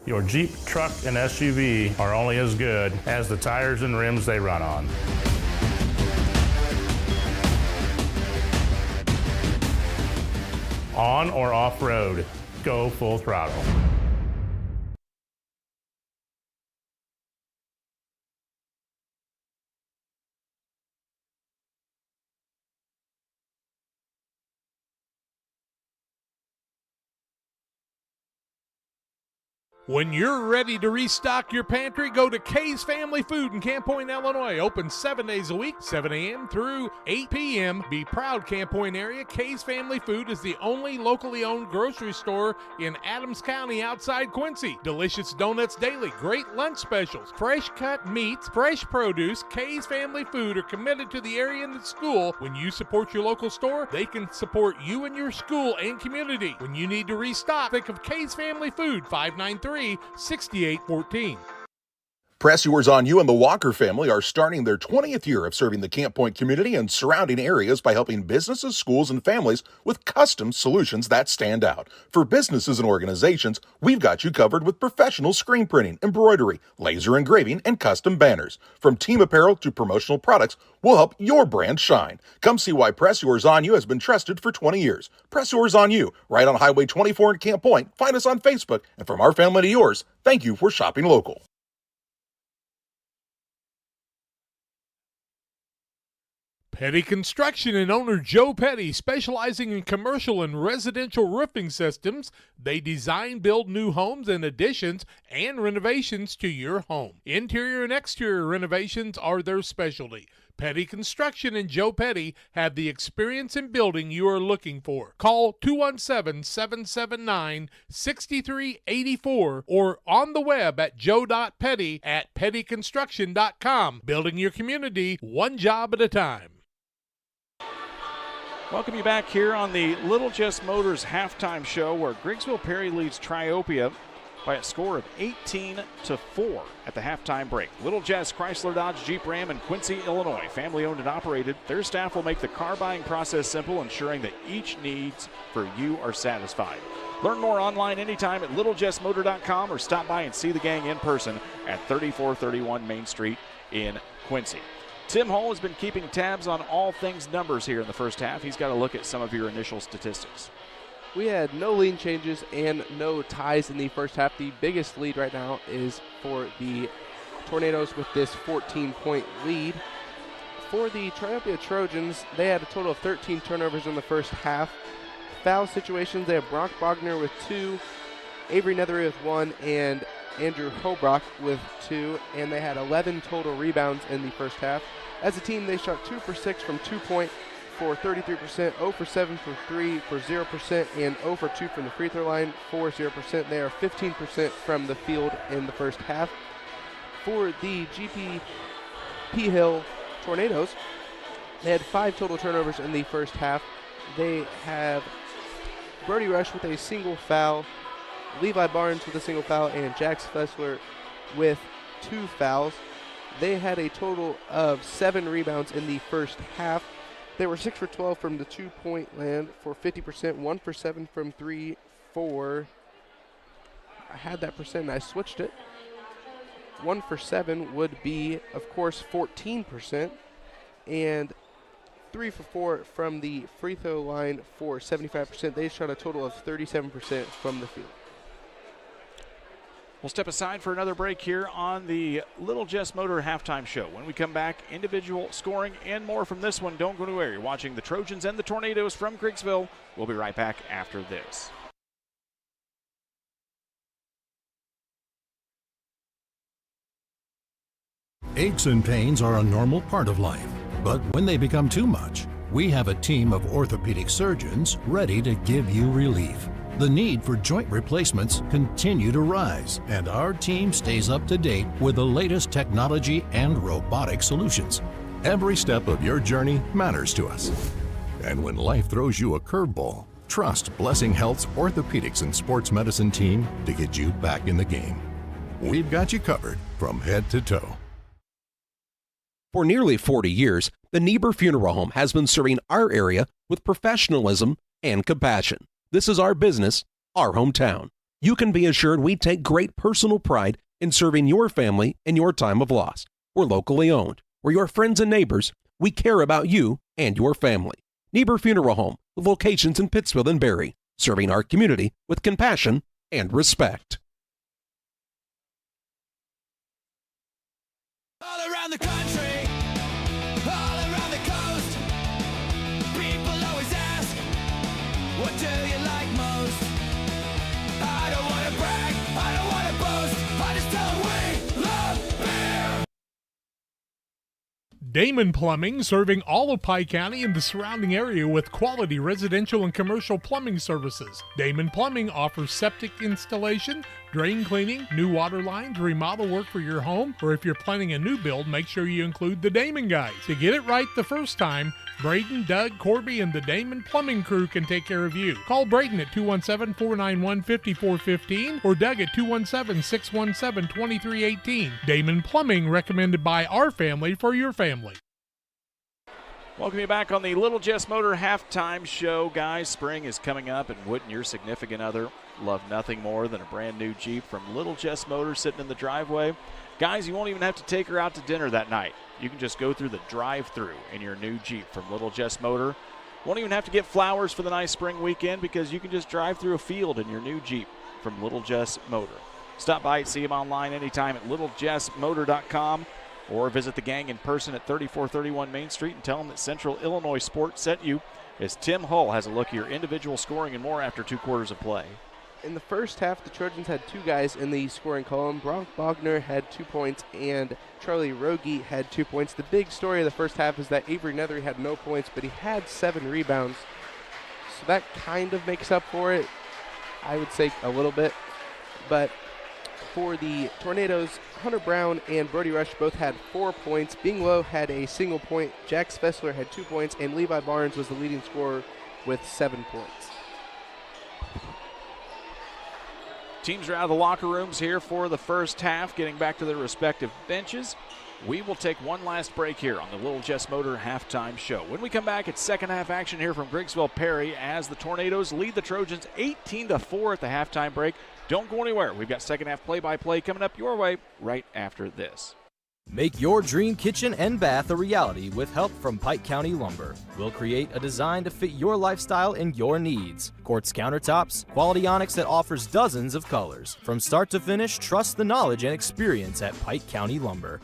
Your Jeep, truck, and SUV are only as good as the tires and rims they run on. On or off-road, go full throttle. When you're ready to restock your pantry, go to Kay's Family Food in Camp Point, Illinois. Open 7 days a week, 7 a.m. through 8 p.m. Be proud, Camp Point area. Kay's Family Food is the only locally owned grocery store in Adams County outside Quincy. Delicious donuts daily, great lunch specials, fresh cut meats, fresh produce. Kay's Family Food are committed to the area and the school. When you support your local store, they can support you and your school and community. When you need to restock, think of Kay's Family Food, 593-6814. Press Yours on You and the Walker family are starting their 20th year of serving the Camp Point community and surrounding areas by helping businesses, schools, and families with custom solutions that stand out. For businesses and organizations, we've got you covered with professional screen printing, embroidery, laser engraving, and custom banners. From team apparel to promotional products, we'll help your brand shine. Come see why Press Yours on You has been trusted for 20 years. Press Yours on You, right on Highway 24 in Camp Point. Find us on Facebook. And from our family to yours, thank you for shopping local. Petty Construction and owner Joe Petty, specializing in commercial and residential roofing systems. They design, build new homes and additions and renovations to your home. Interior and exterior renovations are their specialty. Petty Construction and Joe Petty have the experience in building you are looking for. Call 217-779-6384 or on the web at joe.petty@pettyconstruction.com. Building your community one job at a time. Welcome you back here on the Little Jess Motors halftime show, where Griggsville-Perry leads Triopia by a score of 18-4 at the halftime break. Little Jess, Chrysler, Dodge, Jeep, Ram in Quincy, Illinois. Family owned and operated. Their staff will make the car buying process simple, ensuring that each needs for you are satisfied. Learn more online anytime at littlejessmotor.com or stop by and see the gang in person at 3431 Main Street in Quincy. Tim Hull has been keeping tabs on all things numbers here in the first half. He's got a look at some of your initial statistics. We had no lead changes and no ties in the first half. The biggest lead right now is for the Tornadoes with this 14-point lead. For the Triopia Trojans, they had a total of 13 turnovers in the first half. Foul situations, they have Brock Bogner with 2, Avery Nethery with 1, and Andrew Hobrock with 2, and they had 11 total rebounds in the first half. As a team, they shot 2 for 6 from 2-point for 33%, 0 for 7 from 3 for 0%, and 0 for 2 from the free throw line for 0%. They are 15% from the field in the first half. For the GP Hill Tornadoes, they had 5 total turnovers in the first half. They have Brody Rush with a single foul, Levi Barnes with a single foul, and Jax Fessler with 2 fouls. They had a total of 7 rebounds in the first half. They were 6 for 12 from the 2-point land for 50%, 1 for 7 from 3 for, I had that percent and I switched it. 1 for 7 would be, of course, 14%, and 3 for 4 from the free throw line for 75%. They shot a total of 37% from the field. We'll step aside for another break here on the Little Jess Motor Halftime Show. When we come back, individual scoring and more from this one. Don't go anywhere. You're watching the Trojans and the Tornadoes from Griggsville. We'll be right back after this. Aches and pains are a normal part of life, but when they become too much, we have a team of orthopedic surgeons ready to give you relief. The need for joint replacements continue to rise, and our team stays up to date with the latest technology and robotic solutions. Every step of your journey matters to us. And when life throws you a curveball, trust Blessing Health's orthopedics and sports medicine team to get you back in the game. We've got you covered from head to toe. For nearly 40 years, the Niebuhr Funeral Home has been serving our area with professionalism and compassion. This is our business, our hometown. You can be assured we take great personal pride in serving your family in your time of loss. We're locally owned. We're your friends and neighbors. We care about you and your family. Niebuhr Funeral Home, with locations in Pittsfield and Barry, serving our community with compassion and respect. All around the country, all around the coast, people always ask, what do you like most? I don't want to brag, I don't want to boast, I just tell them we love beer. Damon Plumbing, serving all of Pike County and the surrounding area with quality residential and commercial plumbing services. Damon Plumbing offers septic installation, drain cleaning, new water lines, remodel work for your home, or if you're planning a new build, make sure you include the Damon guys. To get it right the first time, Braden, Doug, Corby, and the Damon Plumbing crew can take care of you. Call Braden at 217-491-5415 or Doug at 217-617-2318. Damon Plumbing, recommended by our family for your family. Welcome you back on the Little Jess Motor Halftime Show. Guys, spring is coming up, and wouldn't your significant other love nothing more than a brand new Jeep from Little Jess Motor sitting in the driveway? Guys, you won't even have to take her out to dinner that night. You can just go through the drive-thru in your new Jeep from Little Jess Motor. Won't even have to get flowers for the nice spring weekend because you can just drive through a field in your new Jeep from Little Jess Motor. Stop by and see them online anytime at littlejessmotor.com. Or visit the gang in person at 3431 Main Street and tell them that Central Illinois Sports sent you, as Tim Hull has a look at your individual scoring and more after 2 quarters of play. In the first half, the Trojans had 2 guys in the scoring column. Brock Bogner had 2 points and Charlie Rogie had 2 points. The big story of the first half is that Avery Nethery had no points, but he had 7 rebounds. So that kind of makes up for it, I would say a little bit. But for the Tornadoes, Hunter Brown and Brody Rush both had 4 points. Bing Lowe had a single point. Jax Fessler had 2 points, and Levi Barnes was the leading scorer with 7 points. Teams are out of the locker rooms here for the first half, getting back to their respective benches. We will take one last break here on the Little Jess Motor Halftime Show. When we come back, it's second half action here from Griggsville-Perry as the Tornadoes lead the Trojans 18-4 at the halftime break. Don't go anywhere. We've got second half play-by-play coming up your way right after this. Make your dream kitchen and bath a reality with help from Pike County Lumber. We'll create a design to fit your lifestyle and your needs. Quartz countertops, quality onyx that offers dozens of colors. From start to finish, trust the knowledge and experience at Pike County Lumber.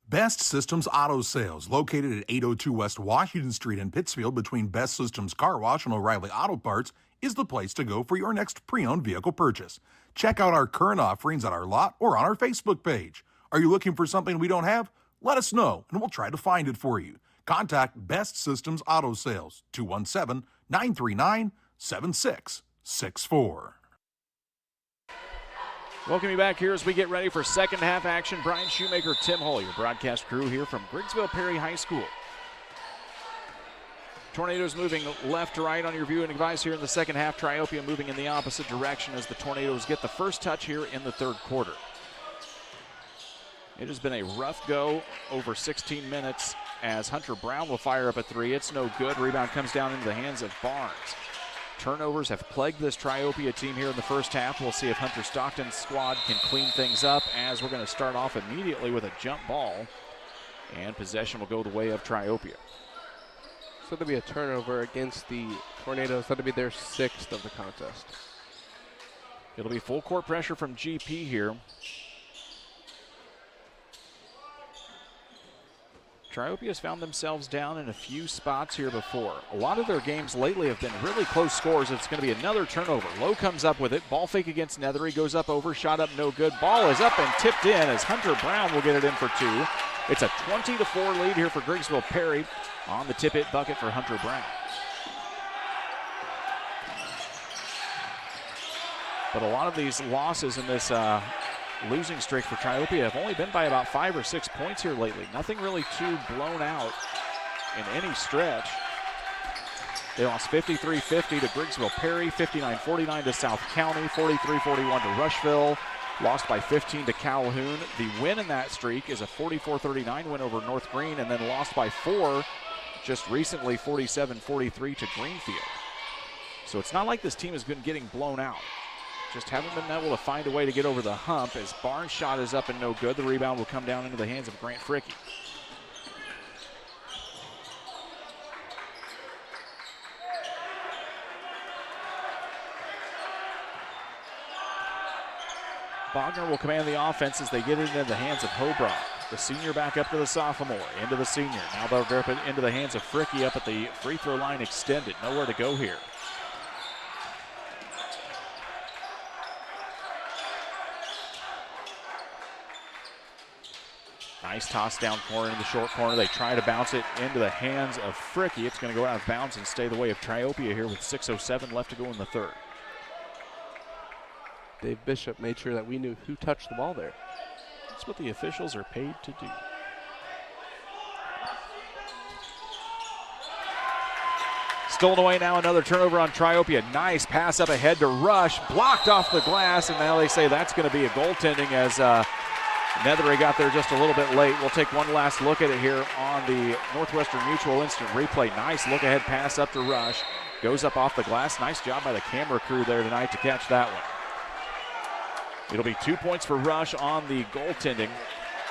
Best Systems Auto Sales, located at 802 West Washington Street in Pittsfield between Best Systems Car Wash and O'Reilly Auto Parts, is the place to go for your next pre-owned vehicle purchase. Check out our current offerings at our lot or on our Facebook page. Are you looking for something we don't have? Let us know, and we'll try to find it for you. Contact Best Systems Auto Sales, 217-939-7664. Welcome you back here as we get ready for second half action. Brian Shoemaker, Tim Hull, your broadcast crew here from Griggsville-Perry High School. Tornadoes moving left to right on your viewing device here in the second half. Triopia moving in the opposite direction as the Tornadoes get the first touch here in the third quarter. It has been a rough go over 16 minutes as Hunter Brown will fire up a three. It's no good. Rebound comes down into the hands of Barnes. Turnovers have plagued this Triopia team here in the first half. We'll see if Hunter Stockton's squad can clean things up as we're going to start off immediately with a jump ball. And possession will go the way of Triopia. So there'll be a turnover against the Tornadoes. That'll be their 6th of the contest. It'll be full court pressure from GP here. Triopia has found themselves down in a few spots here before. A lot of their games lately have been really close scores. It's going to be another turnover. Lowe comes up with it. Ball fake against Nethery. Goes up over. Shot up no good. Ball is up and tipped in as Hunter Brown will get it in for 2. It's a 20-4 lead here for Griggsville-Perry on the tip-it bucket for Hunter Brown. But a lot of these losses in this losing streak for Triopia have only been by about 5 or 6 points here lately. Nothing really too blown out in any stretch. They lost 53-50 to Griggsville-Perry, 59-49 to South County, 43-41 to Rushville, lost by 15 to Calhoun. The win in that streak is a 44-39 win over North Green, and then lost by 4 just recently, 47-43 to Greenfield. So it's not like this team has been getting blown out. Just haven't been able to find a way to get over the hump as Barnes' shot is up and no good. The rebound will come down into the hands of Grant Fricky. Bogner will command the offense as they get it into the hands of Hobrock. The senior back up to the sophomore, into the senior. Now they'll grip it into the hands of Fricky up at the free throw line extended. Nowhere to go here. Nice toss down corner in the short corner. They try to bounce it into the hands of Fricky. It's going to go out of bounds and stay the way of Triopia here with 6:07 left to go in the third. Dave Bishop made sure that we knew who touched the ball there. That's what the officials are paid to do. Stolen away now, another turnover on Triopia. Nice pass up ahead to Rush. Blocked off the glass, and now they say that's going to be a goaltending as Nethery got there just a little bit late. We'll take one last look at it here on the Northwestern Mutual Instant Replay. Nice look-ahead pass up to Rush. Goes up off the glass. Nice job by the camera crew there tonight to catch that one. It'll be 2 points for Rush on the goaltending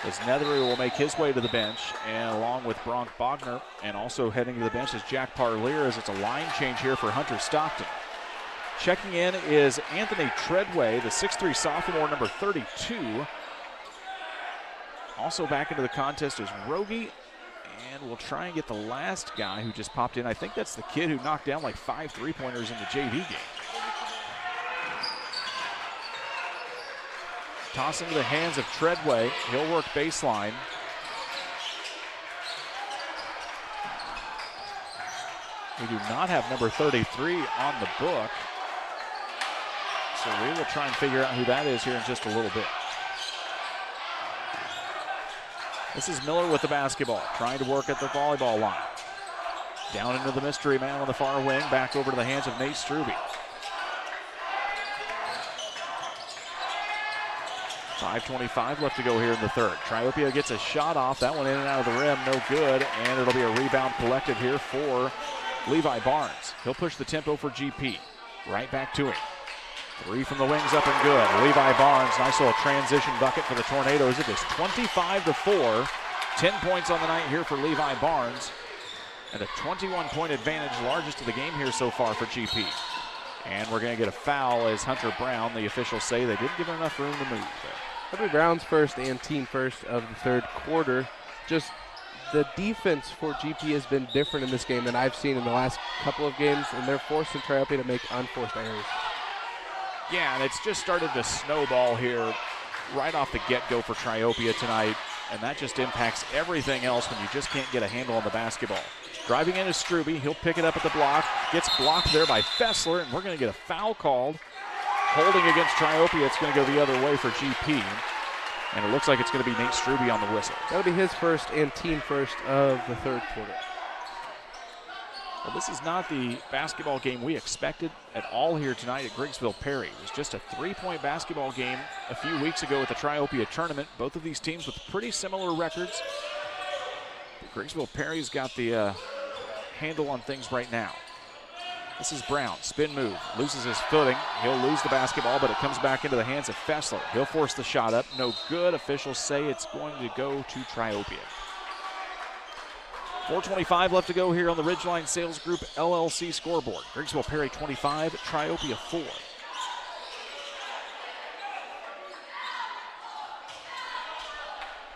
as Nethery will make his way to the bench, and along with Bronk Bogner, and also heading to the bench is Jack Parlier as it's a line change here for Hunter Stockton. Checking in is Anthony Treadway, the 6'3 sophomore, number 32. Also back into the contest is Rogie, and we'll try and get the last guy who just popped in. I think that's the kid who knocked down like 5 3-pointers in the JV game. Toss into the hands of Treadway. He'll work baseline. We do not have number 33 on the book, so we will try and figure out who that is here in just a little bit. This is Miller with the basketball, trying to work at the volleyball line. Down into the mystery man on the far wing, back over to the hands of Nate Struby. 5:25 left to go here in the third. Triopia gets a shot off, that one in and out of the rim, no good, and it'll be a rebound collected here for Levi Barnes. He'll push the tempo for GP. Right back to him. 3 from the wings up and good. Levi Barnes, nice little transition bucket for the Tornadoes. It is 25-4. 10 points on the night here for Levi Barnes. And a 21-point advantage, largest of the game here so far for GP. And we're going to get a foul as Hunter Brown, the officials say they didn't give him enough room to move there. Hunter Brown's first and team first of the third quarter. Just the defense for GP has been different in this game than I've seen in the last couple of games, and they're forcing Triopia to make unforced errors. Yeah, and it's just started to snowball here right off the get-go for Triopia tonight, and that just impacts everything else when you just can't get a handle on the basketball. Driving in is Struby. He'll pick it up at the block. Gets blocked there by Fessler, and we're going to get a foul called Holding against Triopia, it's going to go the other way for GP. And it looks like it's going to be Nate Strube on the whistle. That'll be his first and team first of the third quarter. Well, this is not the basketball game we expected at all here tonight at Griggsville-Perry. It was just a 3-point basketball game a few weeks ago at the Triopia tournament. Both of these teams with pretty similar records. But Griggsville-Perry's got the handle on things right now. This is Brown, spin move, loses his footing. He'll lose the basketball, but it comes back into the hands of Fessler. He'll force the shot up, no good. Officials say it's going to go to Triopia. 4:25 left to go here on the Ridgeline Sales Group LLC scoreboard. Griggsville-Perry 25, Triopia 4.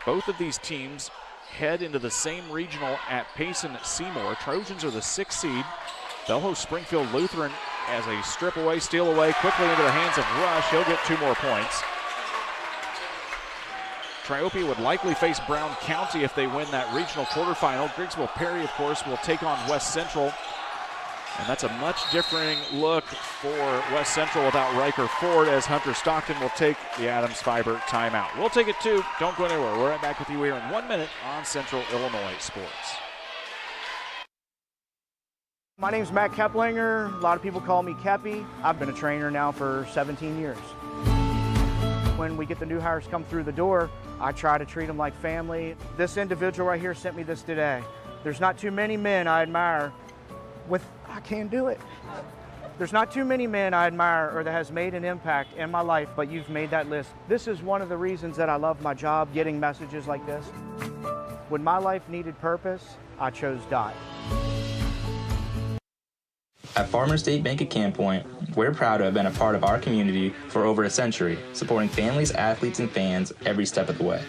Both of these teams head into the same regional at Payson-Seymour. Trojans are the 6th seed. They'll host Springfield Lutheran as a strip away, steal away, quickly into the hands of Rush. He'll get 2 more points. Triopia would likely face Brown County if they win that regional quarterfinal. Griggsville-Perry, of course, will take on West Central. And that's a much differing look for West Central without Riker Ford, as Hunter Stockton will take the Adams Fiber timeout. We'll take it too. Don't go anywhere. We're right back with you here in 1 minute on Central Illinois Sports. My name's Matt Keplinger. A lot of people call me Keppy. I've been a trainer now for 17 years. When we get the new hires come through the door, I try to treat them like family. This individual right here sent me this today. There's not too many men I admire I can't do it. There's not too many men I admire or that has made an impact in my life, but you've made that list. This is one of the reasons that I love my job, getting messages like this. When my life needed purpose, I chose Dot. At Farmers State Bank of Camp Point, we're proud to have been a part of our community for over a century, supporting families, athletes, and fans every step of the way.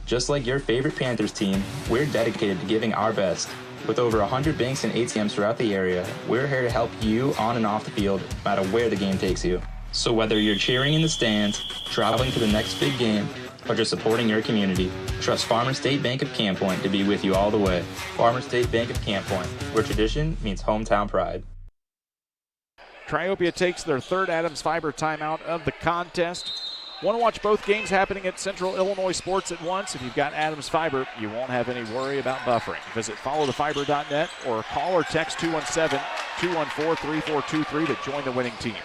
Just like your favorite Panthers team, we're dedicated to giving our best. With over 100 banks and ATMs throughout the area, we're here to help you on and off the field, no matter where the game takes you. So whether you're cheering in the stands, traveling to the next big game, or just supporting your community, trust Farmers State Bank of Camp Point to be with you all the way. Farmers State Bank of Camp Point, where tradition means hometown pride. Triopia takes their 3rd Adams Fiber timeout of the contest. Want to watch both games happening at Central Illinois Sports at once? If you've got Adams Fiber, you won't have any worry about buffering. Visit followthefiber.net or call or text 217-214-3423 to join the winning team.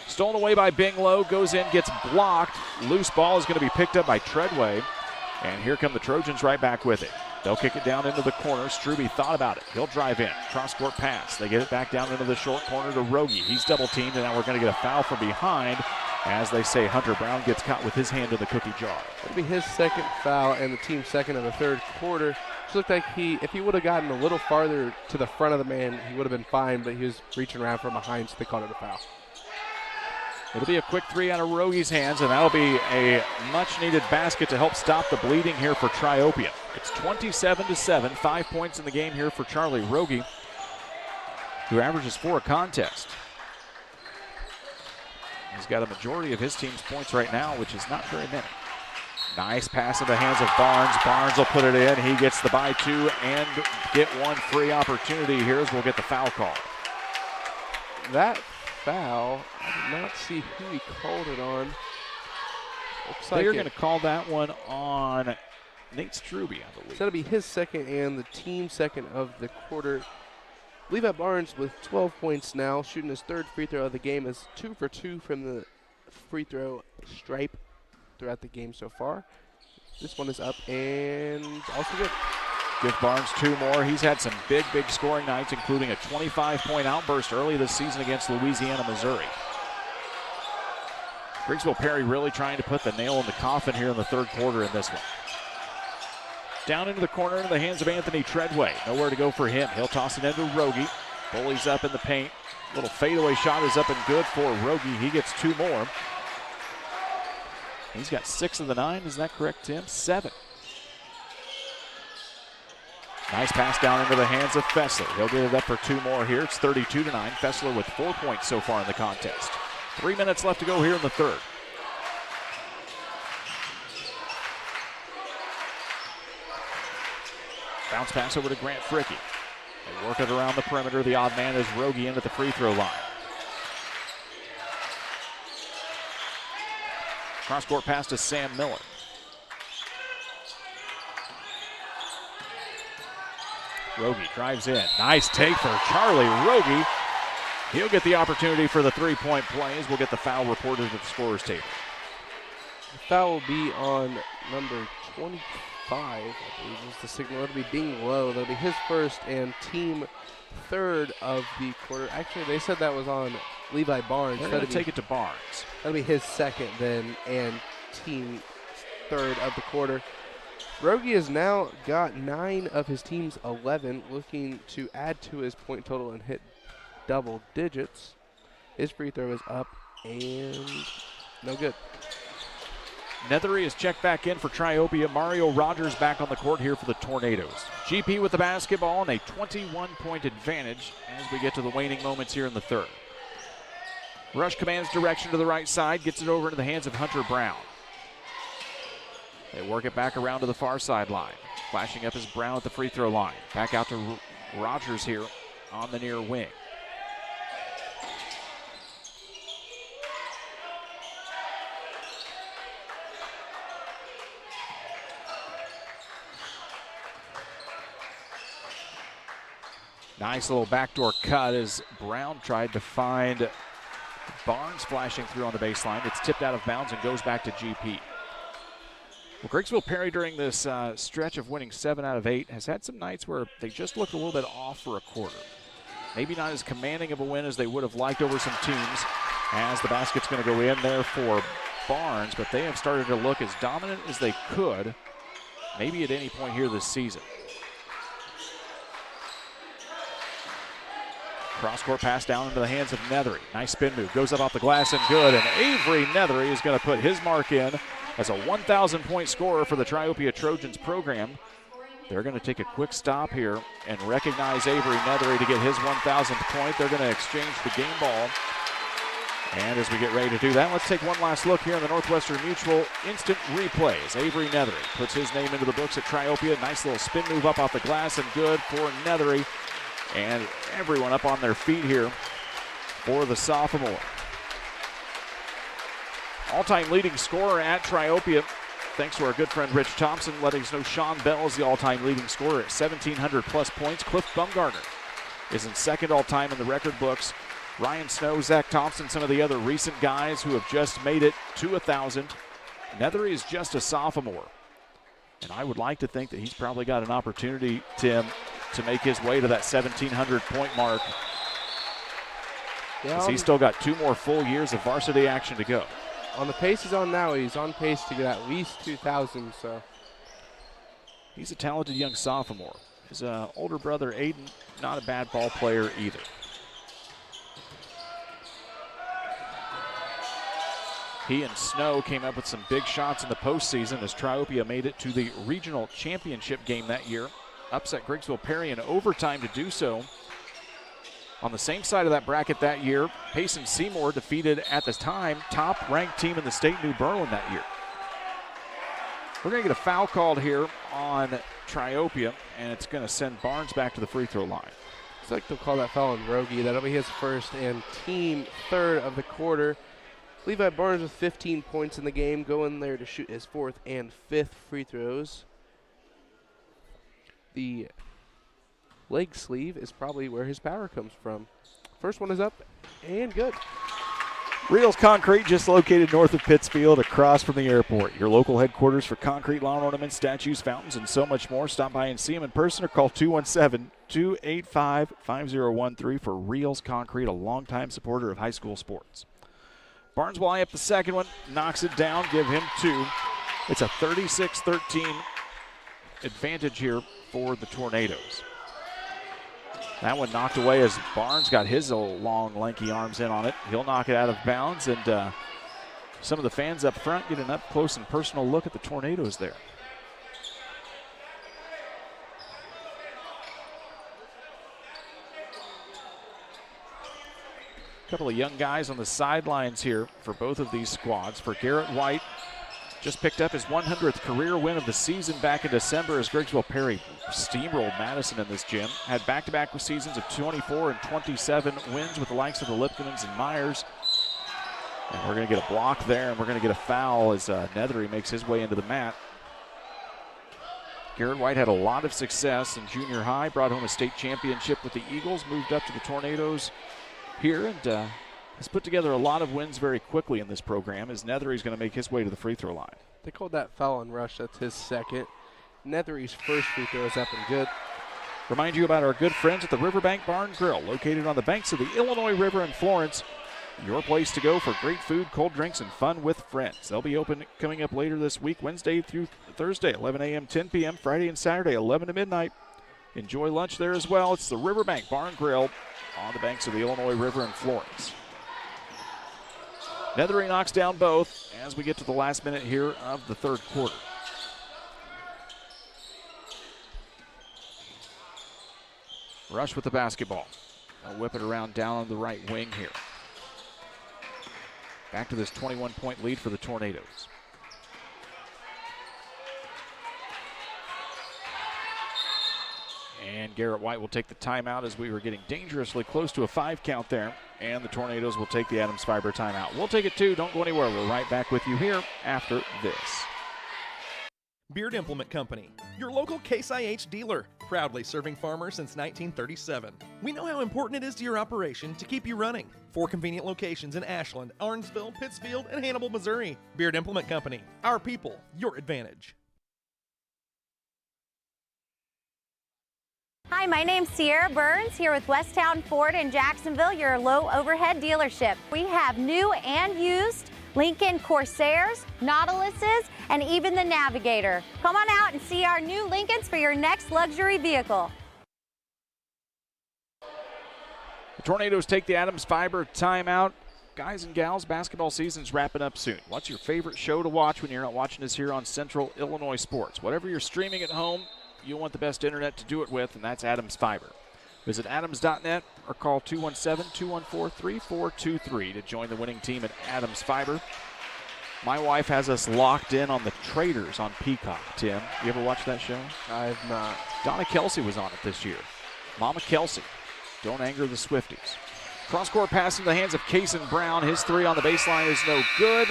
Stolen away by Binglow, goes in, gets blocked. Loose ball is going to be picked up by Treadway. And here come the Trojans right back with it. They'll kick it down into the corner. Strube thought about it. He'll drive in. Cross-court pass. They get it back down into the short corner to Rogie. He's double-teamed, and now we're going to get a foul from behind. As they say, Hunter Brown gets caught with his hand in the cookie jar. That'll be his 2nd foul and the team's 2nd of the 3rd quarter. Just looked like if he would have gotten a little farther to the front of the man, he would have been fine, but he was reaching around from behind, so they called it a foul. It'll be a quick 3 out of Rogie's hands, and that'll be a much-needed basket to help stop the bleeding here for Triopia. It's 27-7, 5 points in the game here for Charlie Rogie, who averages 4 a contest. He's got a majority of his team's points right now, which is not very many. Nice pass in the hands of Barnes. Barnes will put it in. He gets the by 2 and get one free opportunity here as we'll get the foul call. That foul, I did not see who he called it on. Looks like they're going to call that one on Nate Strube, I believe. So that'll be his 2nd and the team's 2nd of the quarter. Levi Barnes with 12 points now, shooting his 3rd free throw of the game, is 2 for 2 from the free throw stripe throughout the game so far. This one is up and also good. Give Barnes 2 more. He's had some big scoring nights, including a 25-point outburst early this season against Louisiana, Missouri. Griggsville-Perry really trying to put the nail in the coffin here in the 3rd quarter in this one. Down into the corner into the hands of Anthony Treadway. Nowhere to go for him. He'll toss it into Rogie. Bullies up in the paint. Little fadeaway shot is up and good for Rogie. He gets 2 more. He's got 6 of the 9. Is that correct, Tim? 7. Nice pass down into the hands of Fessler. He'll get it up for 2 more here. It's 32-9. Fessler with 4 points so far in the contest. 3 minutes left to go here in the 3rd. Bounce pass over to Grant Fricke. They work it around the perimeter. The odd man is Rogie in at the free throw line. Cross-court pass to Sam Miller. Rogie drives in. Nice take for Charlie Rogie. He'll get the opportunity for the three-point plays. We'll get the foul reported at the scorer's table. The foul will be on number 25, I believe is the signal. It'll be Bing Low. That'll be his first and team third of the quarter. Actually, they said that was on Levi Barnes. They're going to take it to Barnes. That'll be his second then and team third of the quarter. Rogie has now got 9 of his team's 11, looking to add to his point total and hit double digits. His free throw is up and no good. Nethery is checked back in for Triopia. Mario Rogers back on the court here for the Tornadoes. GP with the basketball and a 21-point advantage as we get to the waning moments here in the third. Rush commands direction to the right side, gets it over into the hands of Hunter Brown. They work it back around to the far sideline. Flashing up is Brown at the free throw line. Back out to Rogers here on the near wing. Nice little backdoor cut as Brown tried to find Barnes flashing through on the baseline. It's tipped out of bounds and goes back to GP. Well, Griggsville-Perry during this stretch of winning 7 out of 8 has had some nights where they just looked a little bit off for a quarter. Maybe not as commanding of a win as they would have liked over some teams, as the basket's going to go in there for Barnes, but they have started to look as dominant as they could, maybe at any point here this season. Cross-court pass down into the hands of Nethery. Nice spin move, goes up off the glass and good, and Avery Nethery is going to put his mark in as a 1,000-point scorer for the Triopia Trojans program. They're going to take a quick stop here and recognize Avery Nethery to get his 1,000th point. They're going to exchange the game ball. And as we get ready to do that, let's take one last look here in the Northwestern Mutual instant replays. Avery Nethery puts his name into the books at Triopia. Nice little spin move up off the glass and good for Nethery. And everyone up on their feet here for the sophomore. All-time leading scorer at Triopia, thanks to our good friend Rich Thompson, letting us know Sean Bell is the all-time leading scorer at 1,700-plus points. Cliff Bumgarner is in second all-time in the record books. Ryan Snow, Zach Thompson, some of the other recent guys who have just made it to 1,000. Nethery is just a sophomore. And I would like to think that he's probably got an opportunity, Tim, to make his way to that 1,700-point mark. Yeah, He's still got 2 more full years of varsity action to go. On the pace he's on now, he's on pace to get at least 2,000. So he's a talented young sophomore. His older brother, Aiden, not a bad ball player either. He and Snow came up with some big shots in the postseason as Triopia made it to the regional championship game that year. Upset Griggsville-Perry in overtime to do so. On the same side of that bracket that year, Payson Seymour defeated, at the time, top-ranked team in the state, New Berlin, that year. We're going to get a foul called here on Triopia, and it's going to send Barnes back to the free throw line. Looks like they'll call that foul on Rogie. That'll be his first and team third of the quarter. Levi Barnes with 15 points in the game, going there to shoot his 4th and 5th free throws. The leg sleeve is probably where his power comes from. First one is up and good. Reels Concrete, just located north of Pittsfield, across from the airport. Your local headquarters for concrete, lawn ornaments, statues, fountains, and so much more. Stop by and see them in person or call 217-285-5013 for Reels Concrete, a longtime supporter of high school sports. Barnes will eye up the second one, knocks it down, give him 2. It's a 36-13 advantage here for the Tornadoes. That one knocked away as Barnes got his old long, lanky arms in on it. He'll knock it out of bounds, and some of the fans up front get an up-close and personal look at the Tornadoes there. A couple of young guys on the sidelines here for both of these squads. For Garrett White, just picked up his 100th career win of the season back in December as Griggsville-Perry steamrolled Madison in this gym. Had back-to-back seasons of 24 and 27 wins with the likes of the Liptonans and Myers. And we're going to get a block there, and we're going to get a foul as Nethery makes his way into the mat. Garrett White had a lot of success in junior high, brought home a state championship with the Eagles, moved up to the Tornadoes here, and has put together a lot of wins very quickly in this program as Nethery's going to make his way to the free throw line. They called that foul on Rush. That's his second. Nethery's first free throw is up and good. Remind you about our good friends at the Riverbank Bar and Grill, located on the banks of the Illinois River in Florence. Your place to go for great food, cold drinks, and fun with friends. They'll be open coming up later this week, Wednesday through Thursday, 11 a.m., 10 p.m., Friday and Saturday, 11 to midnight. Enjoy lunch there as well. It's the Riverbank Bar and Grill on the banks of the Illinois River in Florence. Nethery knocks down both as we get to the last minute here of the third quarter. Rush with the basketball. They'll whip it around down on the right wing here. Back to this 21-point lead for the Tornadoes. And Garrett White will take the timeout as we were getting dangerously close to a 5 count there. And the Tornadoes will take the Adams Fiber timeout. We'll take it too. Don't go anywhere. We're right back with you here after this. Beard Implement Company, your local Case IH dealer, proudly serving farmers since 1937. We know how important it is to your operation to keep you running. 4 convenient locations in Ashland, Arnsville, Pittsfield, and Hannibal, Missouri. Beard Implement Company, our people, your advantage. Hi, my name's Sierra Burns here with Westtown Ford in Jacksonville, your low overhead dealership. We have new and used Lincoln Corsairs, Nautiluses, and even the Navigator. Come on out and see our new Lincolns for your next luxury vehicle. The Tornadoes take the Adams Fiber timeout. Guys and gals, basketball season's wrapping up soon. What's your favorite show to watch when you're not watching us here on Central Illinois Sports? Whatever you're streaming at home, you want the best internet to do it with, and that's Adams Fiber. Visit adams.net or call 217-214-3423 to join the winning team at Adams Fiber. My wife has us locked in on the Traders on Peacock. Tim, you ever watch that show? I have not. Donna Kelsey was on it this year. Mama Kelsey. Don't anger the Swifties. Cross-court pass in the hands of Kason Brown. His 3 on the baseline is no good.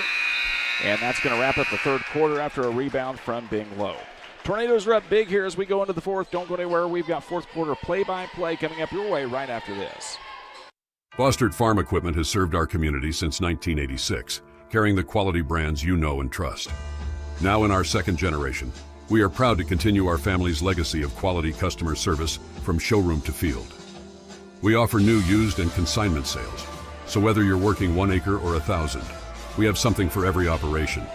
And that's going to wrap up the third quarter after a rebound from Bing Low. Tornadoes are up big here as we go into the fourth. Don't go anywhere. We've got fourth quarter play-by-play coming up your way right after this. Fostered Farm Equipment has served our community since 1986, carrying the quality brands you know and trust. Now in our second generation, we are proud to continue our family's legacy of quality customer service from showroom to field. We offer new, used, and consignment sales. So whether you're working 1 acre or 1,000, we have something for every operation.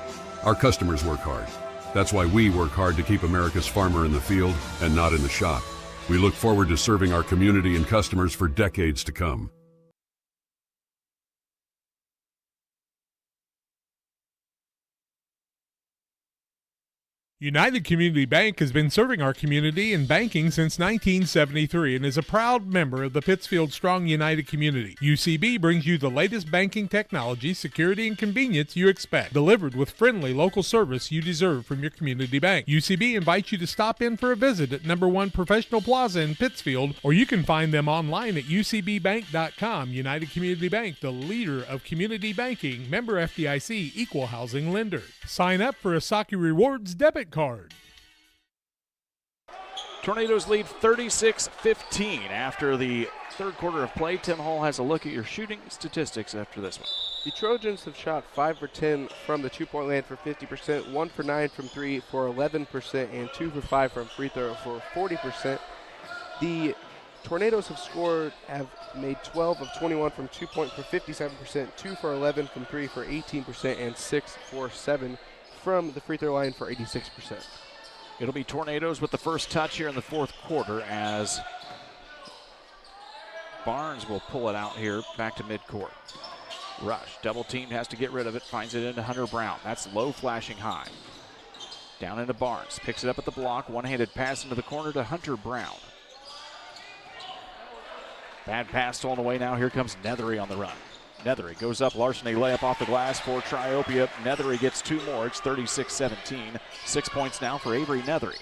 Our customers work hard. That's why we work hard to keep America's farmer in the field and not in the shop. We look forward to serving our community and customers for decades to come. United Community Bank has been serving our community in banking since 1973 and is a proud member of the Pittsfield Strong United community. UCB brings you the latest banking technology, security, and convenience you expect, delivered with friendly local service you deserve from your community bank. UCB invites you to stop in for a visit at No. 1 Professional Plaza in Pittsfield, or you can find them online at ucbbank.com. United Community Bank, the leader of community banking, member FDIC, equal housing lender. Sign up for a Saki Rewards debit card. Tornadoes lead 36-15 after the third quarter of play. Tim Hall has a look at your shooting statistics after this one. The Trojans have shot 5 for 10 from the two-point land for 50%, 1 for 9 from 3 for 11%, and 2 for 5 from free throw for 40%. The Tornadoes have made 12 of 21 from 2-point for 57%, 2 for 11 from 3 for 18%, and 6 for 7 from the free throw line for 86%. It'll be Tornadoes with the first touch here in the fourth quarter as Barnes will pull it out here back to midcourt. Rush, double teamed, has to get rid of it, finds it into Hunter Brown. That's low, flashing high. Down into Barnes, picks it up at the block, one-handed pass into the corner to Hunter Brown. Bad pass stolen away now. Here comes Nethery on the run. Nethery goes up, larceny layup off the glass for Triopia. Nethery gets 2 more. It's 36-17. 6 points now for Avery Nethery.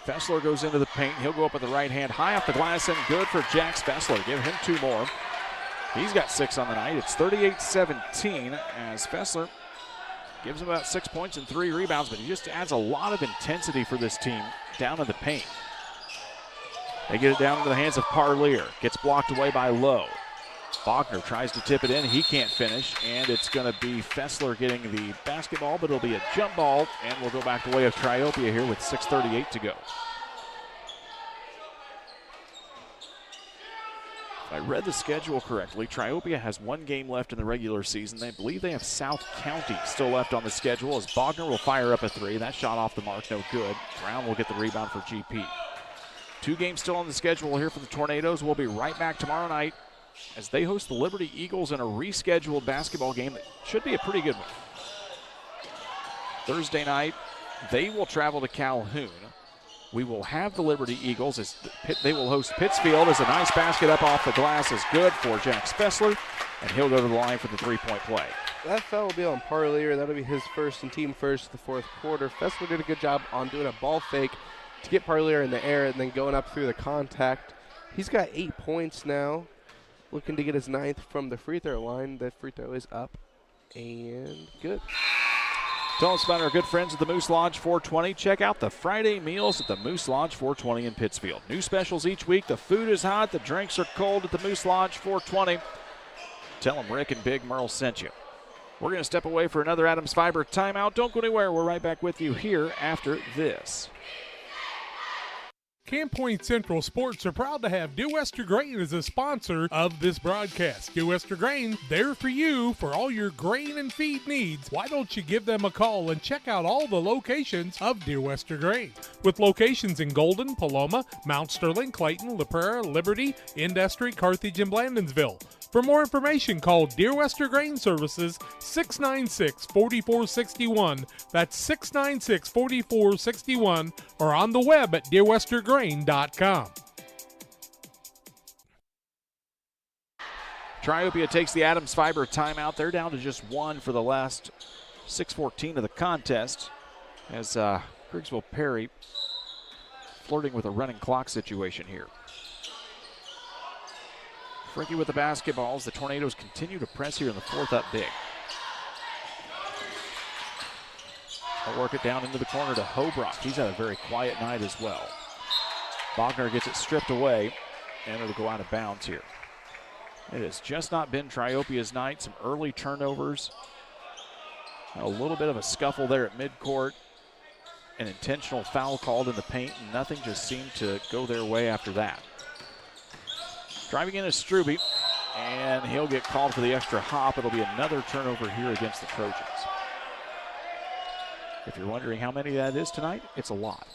Fessler goes into the paint. He'll go up with the right hand, high off the glass, and good for Jax Fessler. Give him 2 more. He's got 6 on the night. It's 38-17 as Fessler gives him about 6 points and 3 rebounds, but he just adds a lot of intensity for this team down in the paint. They get it down into the hands of Parlier. Gets blocked away by Lowe. Faulkner tries to tip it in. He can't finish, and it's going to be Fessler getting the basketball, but it'll be a jump ball, and we'll go back the way of Triopia here with 6:38 to go. If I read the schedule correctly, Triopia has 1 game left in the regular season. They believe they have South County still left on the schedule as Bogner will fire up a 3. That shot off the mark, no good. Brown will get the rebound for GP. 2 games still on the schedule here for the Tornadoes. We'll be right back tomorrow night as they host the Liberty Eagles in a rescheduled basketball game that should be a pretty good one. Thursday night, they will travel to Calhoun. We will have the Liberty Eagles as they will host Pittsfield as a nice basket up off the glass is good for Jax Fessler, and he'll go to the line for the 3-point play. That foul will be on Parlier. That'll be his first and team first of the 4th quarter. Fessler did a good job on doing a ball fake to get Parlier in the air and then going up through the contact. He's got 8 points now. Looking to get his 9th from the free throw line. The free throw is up and good. Tell us about our good friends at the Moose Lodge 420. Check out the Friday meals at the Moose Lodge 420 in Pittsfield. New specials each week. The food is hot. The drinks are cold at the Moose Lodge 420. Tell them Rick and Big Merle sent you. We're going to step away for another Adams Fiber timeout. Don't go anywhere. We're right back with you here after this. Camp Point Central Sports are proud to have Dear Wester Grain as a sponsor of this broadcast. Dear Wester Grain, there for you for all your grain and feed needs. Why don't you give them a call and check out all the locations of Dear Wester Grain? With locations in Golden, Paloma, Mount Sterling, Clayton, La Prairie, Liberty, Industry, Carthage, and Blandonsville. For more information, call Dear Wester Grain Services 696-4461. That's 696-4461 or on the web at dearwestergrain.com. Triopia takes the Adams Fiber timeout. They're down to just 1 for the last 6:14 of the contest as Griggsville-Perry flirting with a running clock situation here. Frankie with the basketballs. The Tornadoes continue to press here in the 4th up big. They'll work it down into the corner to Hobrock. He's had a very quiet night as well. Bogner gets it stripped away, and it'll go out of bounds here. It has just not been Triopia's night. Some early turnovers. A little bit of a scuffle there at midcourt. An intentional foul called in the paint, and nothing just seemed to go their way after that. Driving in is Struby, and he'll get called for the extra hop. It'll be another turnover here against the Trojans. If you're wondering how many that is tonight, it's a lot.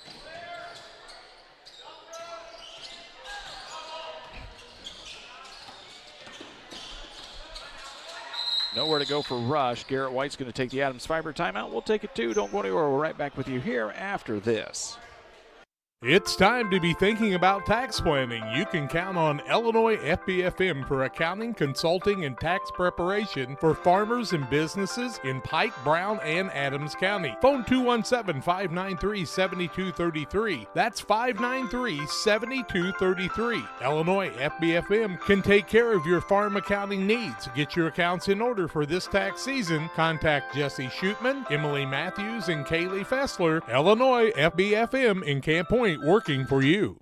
Nowhere to go for Rush. Garrett White's going to take the Adams Fiber timeout. We'll take it too. Don't go anywhere. We're right back with you here after this. It's time to be thinking about tax planning. You can count on Illinois FBFM for accounting, consulting, and tax preparation for farmers and businesses in Pike, Brown, and Adams County. Phone 217-593-7233. That's 593-7233. Illinois FBFM can take care of your farm accounting needs. Get your accounts in order for this tax season. Contact Jesse Shootman, Emily Matthews, and Kaylee Fessler. Illinois FBFM in Camp Point, working for you.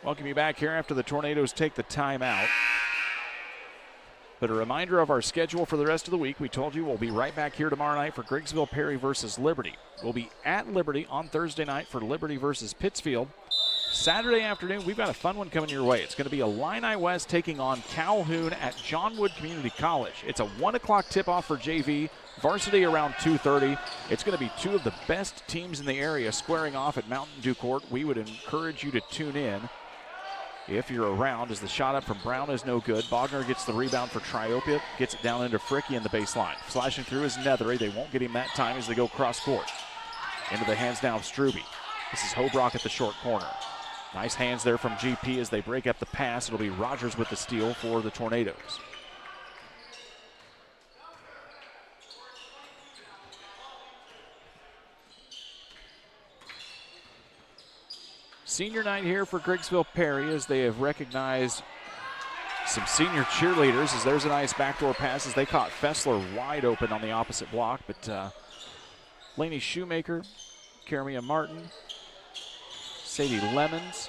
Welcome you back here after the Tornadoes take the timeout. But a reminder of our schedule for the rest of the week. We told you we'll be right back here tomorrow night for Griggsville-Perry versus Liberty. We'll be at Liberty on Thursday night for Liberty versus Pittsfield. Saturday afternoon, we've got a fun one coming your way. It's going to be Illini West taking on Calhoun at John Wood Community College. It's a 1 o'clock tip-off for JV. Varsity around 2:30. It's going to be 2 of the best teams in the area squaring off at Mountain Dew Court. We would encourage you to tune in if you're around, as the shot up from Brown is no good. Bogner gets the rebound for Triopia, gets it down into Fricky in the baseline. Flashing through is Nethery. They won't get him that time as they go cross court. Into the hands now of Struby. This is Hobrock at the short corner. Nice hands there from GP as they break up the pass. It'll be Rogers with the steal for the Tornadoes. Senior night here for Griggsville-Perry as they have recognized some senior cheerleaders as there's a nice backdoor pass as they caught Fessler wide open on the opposite block. But Lainey Shoemaker, Karamia Martin, Sadie Lemons,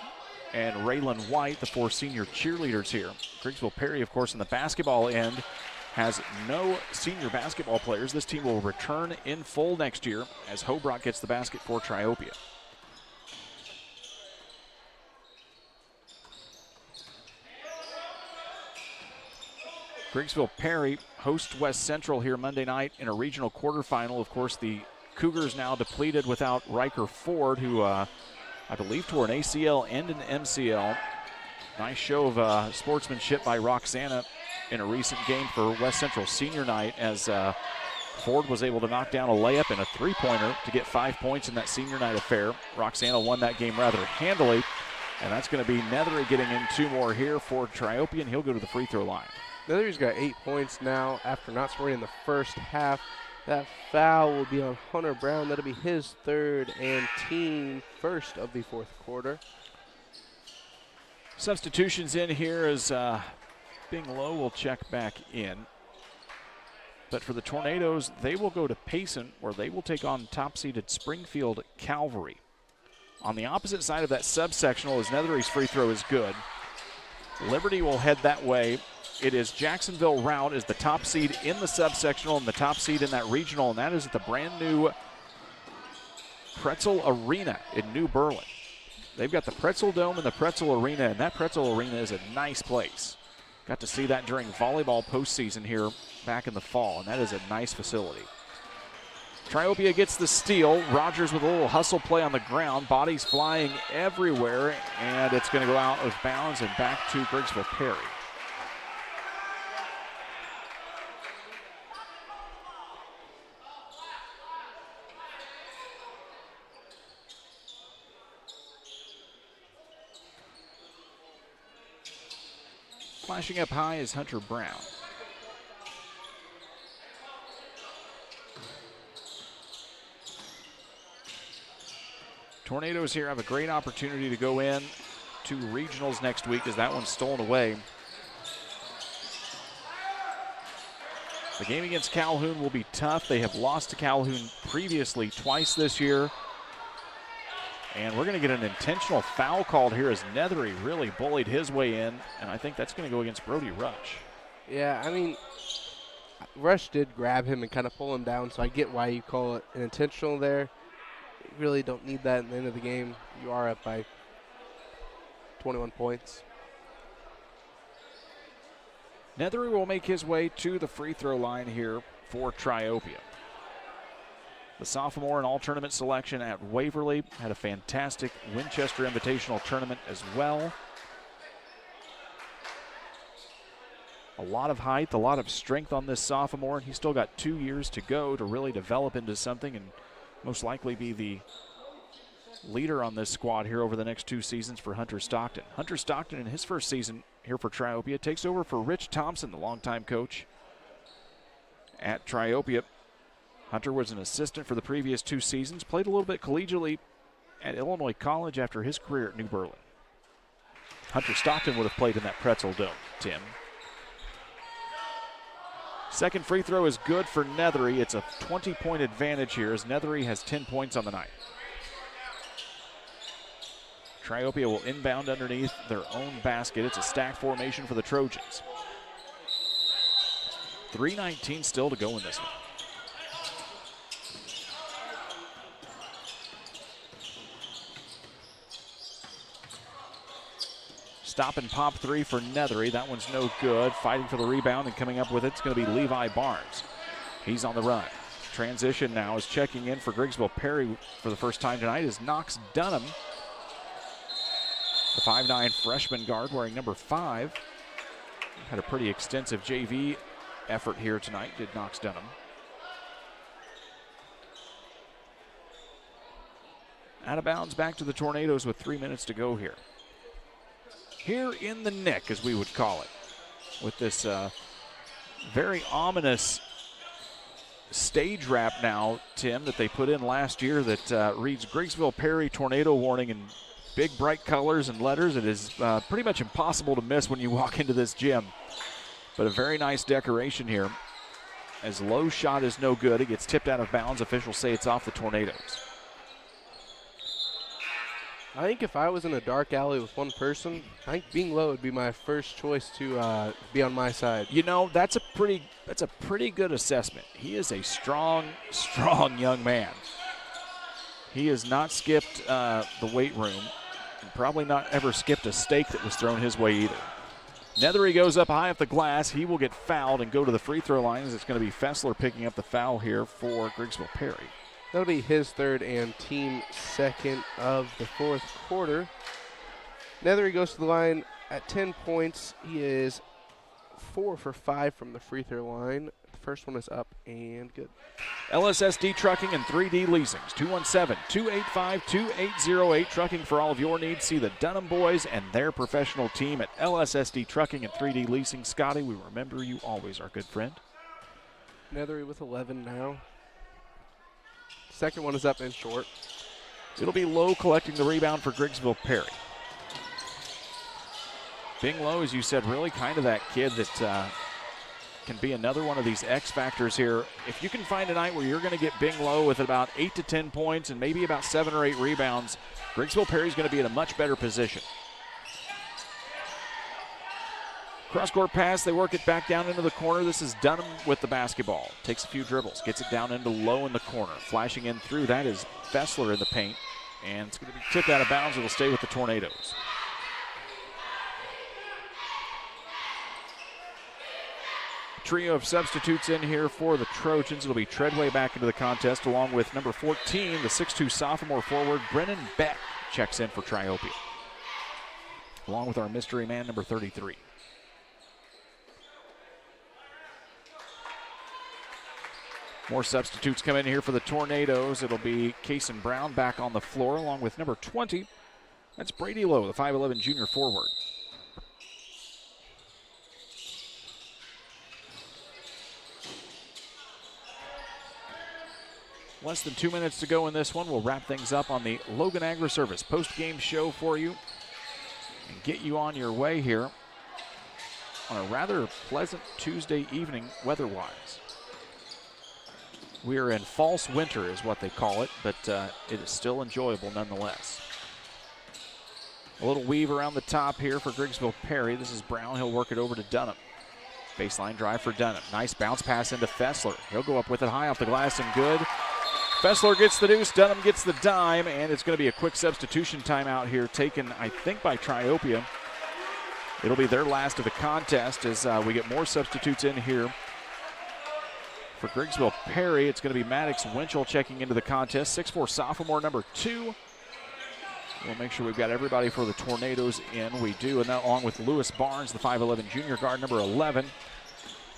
and Raylan White, the 4 senior cheerleaders here. Griggsville-Perry, of course, in the basketball end, has no senior basketball players. This team will return in full next year as Hobrock gets the basket for Triopia. Griggsville-Perry hosts West Central here Monday night in a regional quarterfinal. Of course, the Cougars now depleted without Riker Ford, who I believe tore an ACL and an MCL. Nice show of sportsmanship by Roxana in a recent game for West Central senior night as Ford was able to knock down a layup and a three-pointer to get 5 points in that senior night affair. Roxana won that game rather handily, and that's going to be Nethery getting in 2 more here for Triopia, and he'll go to the free throw line. Nethery's got 8 points now after not scoring in the first half. That foul will be on Hunter Brown. That'll be his 3rd and team first of the 4th quarter. Substitutions in here as Bing Low will check back in. But for the Tornadoes, they will go to Payson, where they will take on top-seeded Springfield Calvary. On the opposite side of that subsectional, as Nethery's free throw is good, Liberty will head that way. It is Jacksonville Route is the top seed in the subsectional and the top seed in that regional, and that is at the brand new Pretzel Arena in New Berlin. They've got the Pretzel Dome and the Pretzel Arena, and that Pretzel Arena is a nice place. Got to see that during volleyball postseason here back in the fall, and that is a nice facility. Triopia gets the steal. Rogers with a little hustle play on the ground. Bodies flying everywhere, and it's going to go out of bounds and back to Griggsville-Perry. Flashing up high is Hunter Brown. Tornadoes here have a great opportunity to go in to regionals next week as that one's stolen away. The game against Calhoun will be tough. They have lost to Calhoun previously twice this year. And we're going to get an intentional foul called here as Nethery really bullied his way in, and I think that's going to go against Brody Rush. Yeah, I mean, Rush did grab him and kind of pull him down, so I get why you call it an intentional there. You really don't need that at the end of the game. You are up by 21 points. Nethery will make his way to the free throw line here for Triopia. The sophomore in all-tournament selection at Waverly had a fantastic Winchester Invitational tournament as well. A lot of height, a lot of strength on this sophomore, and he's still got 2 years to go to really develop into something and most likely be the leader on this squad here over the next 2 seasons for Hunter Stockton. Hunter Stockton in his first season here for Triopia takes over for Rich Thompson, the longtime coach at Triopia. Hunter was an assistant for the previous 2 seasons, played a little bit collegiately at Illinois College after his career at New Berlin. Hunter Stockton would have played in that Pretzel Dome, Tim. Second free throw is good for Nethery. It's a 20-point advantage here as Nethery has 10 points on the night. Triopia will inbound underneath their own basket. It's a stack formation for the Trojans. 3:19 still to go in this one. Stop and pop 3 for Nethery. That one's no good. Fighting for the rebound and coming up with it's going to be Levi Barnes. He's on the run. Transition now is checking in for Griggsville-Perry for the first time tonight is Knox Dunham. The 5'9" freshman guard wearing number 5. Had a pretty extensive JV effort here tonight, did Knox Dunham. Out of bounds back to the Tornadoes with 3 minutes to go here. Here in the nick, as we would call it, with this very ominous stage wrap now, Tim, that they put in last year that reads Griggsville-Perry tornado warning and big, bright colors and letters. It is pretty much impossible to miss when you walk into this gym. But a very nice decoration here. As low shot is no good. It gets tipped out of bounds. Officials say it's off the Tornadoes. I think if I was in a dark alley with one person, I think being low would be my first choice to be on my side. You know, that's a pretty good assessment. He is a strong young man. He has not skipped the weight room, and probably not ever skipped a steak that was thrown his way either. Nethery goes up high off the glass. He will get fouled and go to the free throw line, as it's going to be Fessler picking up the foul here for Griggsville-Perry. That'll be his third and team second of the fourth quarter. Nethery goes to the line at 10 points. He is 4 for 5 from the free throw line. The first one is up and good. LSSD Trucking and 3D Leasings, 217-285-2808. Trucking for all of your needs. See the Dunham boys and their professional team at LSSD Trucking and 3D Leasing. Scotty, we remember you always, our good friend. Nethery with 11 now. Second one is up and short. It'll be Lowe collecting the rebound for Griggsville-Perry. Bing Lowe, as you said, really kind of that kid that can be another one of these X factors here. If you can find a night where you're going to get Bing Lowe with about 8 to 10 points and maybe about 7 or 8 rebounds, Griggsville-Perry is going to be in a much better position. Cross-court pass, they work it back down into the corner. This is Dunham with the basketball. Takes a few dribbles, gets it down into Lowe in the corner. Flashing in through, that is Fessler in the paint. And it's going to be tipped out of bounds. It will stay with the Tornadoes. Trio of substitutes in here for the Trojans. It'll be Treadway back into the contest, along with number 14, the 6'2 sophomore forward, Brennan Beck, checks in for Triopia, along with our mystery man, number 33. More substitutes come in here for the Tornadoes. It'll be Kason Brown back on the floor, along with number 20. That's Brady Lowe, the 5'11 junior forward. Less than 2 minutes to go in this one. We'll wrap things up on the Logan Agri-Service post-game show for you and get you on your way here on a rather pleasant Tuesday evening weather-wise. We are in false winter is what they call it, but it is still enjoyable nonetheless. A little weave around the top here for Griggsville-Perry. This is Brown. He'll work it over to Dunham. Baseline drive for Dunham. Nice bounce pass into Fessler. He'll go up with it high off the glass and good. Fessler gets the deuce. Dunham gets the dime, and it's going to be a quick substitution timeout here taken, I think, by Triopia. It'll be their last of the contest as we get more substitutes in here. For Griggsville-Perry, it's going to be Maddox Winchell checking into the contest. 6'4 sophomore, number 2. We'll make sure we've got everybody for the Tornadoes in. We do, and that along with Lewis Barnes, the 5'11 junior guard, number 11.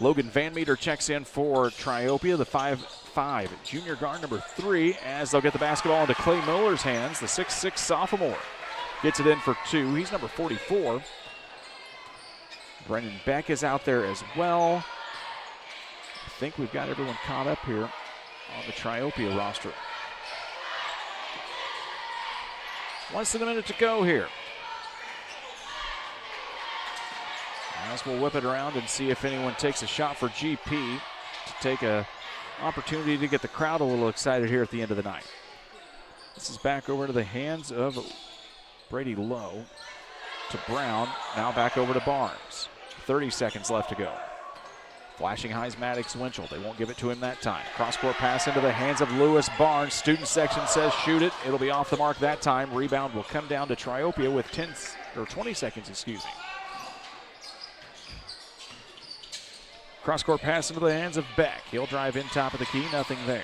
Logan Van Meter checks in for Triopia, the 5'5 junior guard, number 3, as they'll get the basketball into Clay Miller's hands. The 6'6 sophomore gets it in for 2. He's number 44. Brendan Beck is out there as well. I think we've got everyone caught up here on the Triopia roster. Less than a minute to go here. As we'll whip it around and see if anyone takes a shot for GP to take an opportunity to get the crowd a little excited here at the end of the night. This is back over to the hands of Brady Lowe to Brown. Now back over to Barnes. 30 seconds left to go. Flashing highs Maddox Winchell. They won't give it to him that time. Cross-court pass into the hands of Lewis Barnes. Student section says shoot it. It'll be off the mark that time. Rebound will come down to Triopia with 20 seconds, excuse me. Cross-court pass into the hands of Beck. He'll drive in top of the key. Nothing there.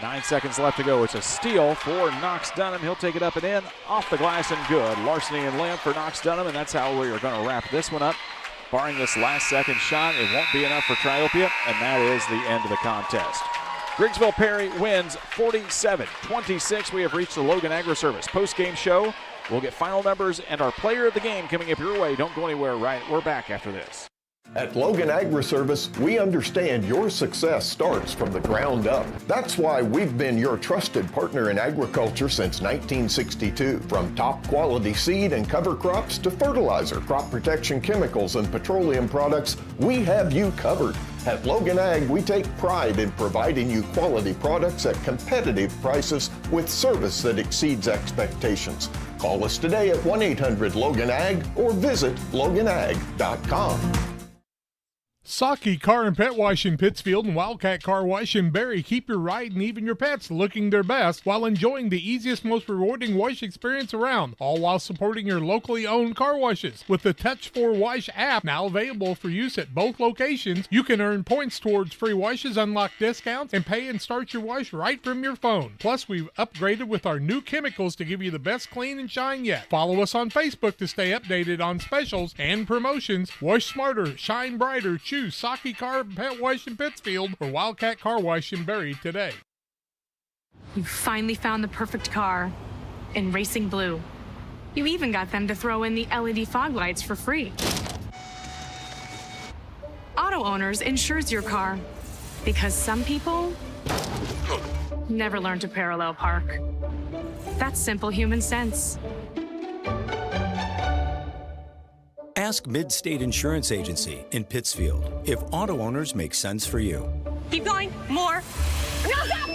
9 seconds left to go. It's a steal for Knox Dunham. He'll take it up and in. Off the glass and good. Larceny and layup for Knox Dunham, and that's how we are going to wrap this one up. Barring this last second shot, it won't be enough for Triopia, and that is the end of the contest. Griggsville-Perry wins 47-26. We have reached the Logan Agri-Service post-game show. We'll get final numbers and our player of the game coming up your way. Don't go anywhere, right? We're back after this. At Logan Agri-Service, we understand your success starts from the ground up. That's why we've been your trusted partner in agriculture since 1962. From top quality seed and cover crops to fertilizer, crop protection chemicals, and petroleum products, we have you covered. At Logan Ag, we take pride in providing you quality products at competitive prices with service that exceeds expectations. Call us today at 1-800-LOGAN-AG or visit loganag.com. Saki Car and Pet Wash in Pittsfield and Wildcat Car Wash in Berry keep your ride and even your pets looking their best while enjoying the easiest, most rewarding wash experience around, all while supporting your locally owned car washes. With the Touch4Wash app now available for use at both locations, you can earn points towards free washes, unlock discounts, and pay and start your wash right from your phone. Plus, we've upgraded with our new chemicals to give you the best clean and shine yet. Follow us on Facebook to stay updated on specials and promotions. Wash smarter, shine brighter. Choose Saki Car and Pet Wash in Pittsfield or Wildcat Car Wash in Berry today. You finally found the perfect car in racing blue. You even got them to throw in the LED fog lights for free. Auto Owners insures your car because some people never learn to parallel park. That's simple human sense. Ask Mid-State Insurance Agency in Pittsfield if Auto Owners make sense for you. Keep going. More. No, stop!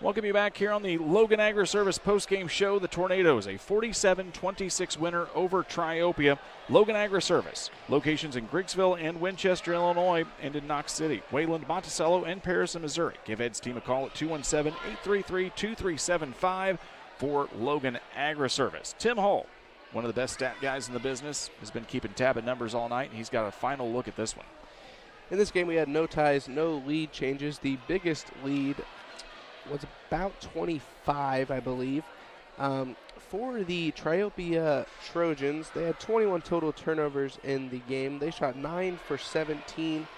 Welcome you back here on the Logan Agri-Service postgame show. The Tornadoes, a 47-26 winner over Triopia. Logan Agri-Service, locations in Griggsville and Winchester, Illinois, and in Knox City, Wayland, Monticello, and Paris, Missouri. Give Ed's team a call at 217-833-2375 for Logan Agri-Service. Tim Hull, one of the best stat guys in the business, has been keeping tab of numbers all night, and he's got a final look at this one. In this game, we had no ties, no lead changes. The biggest lead was about 25, I believe. For the Triopia Trojans, they had 21 total turnovers in the game. They shot 9 for 17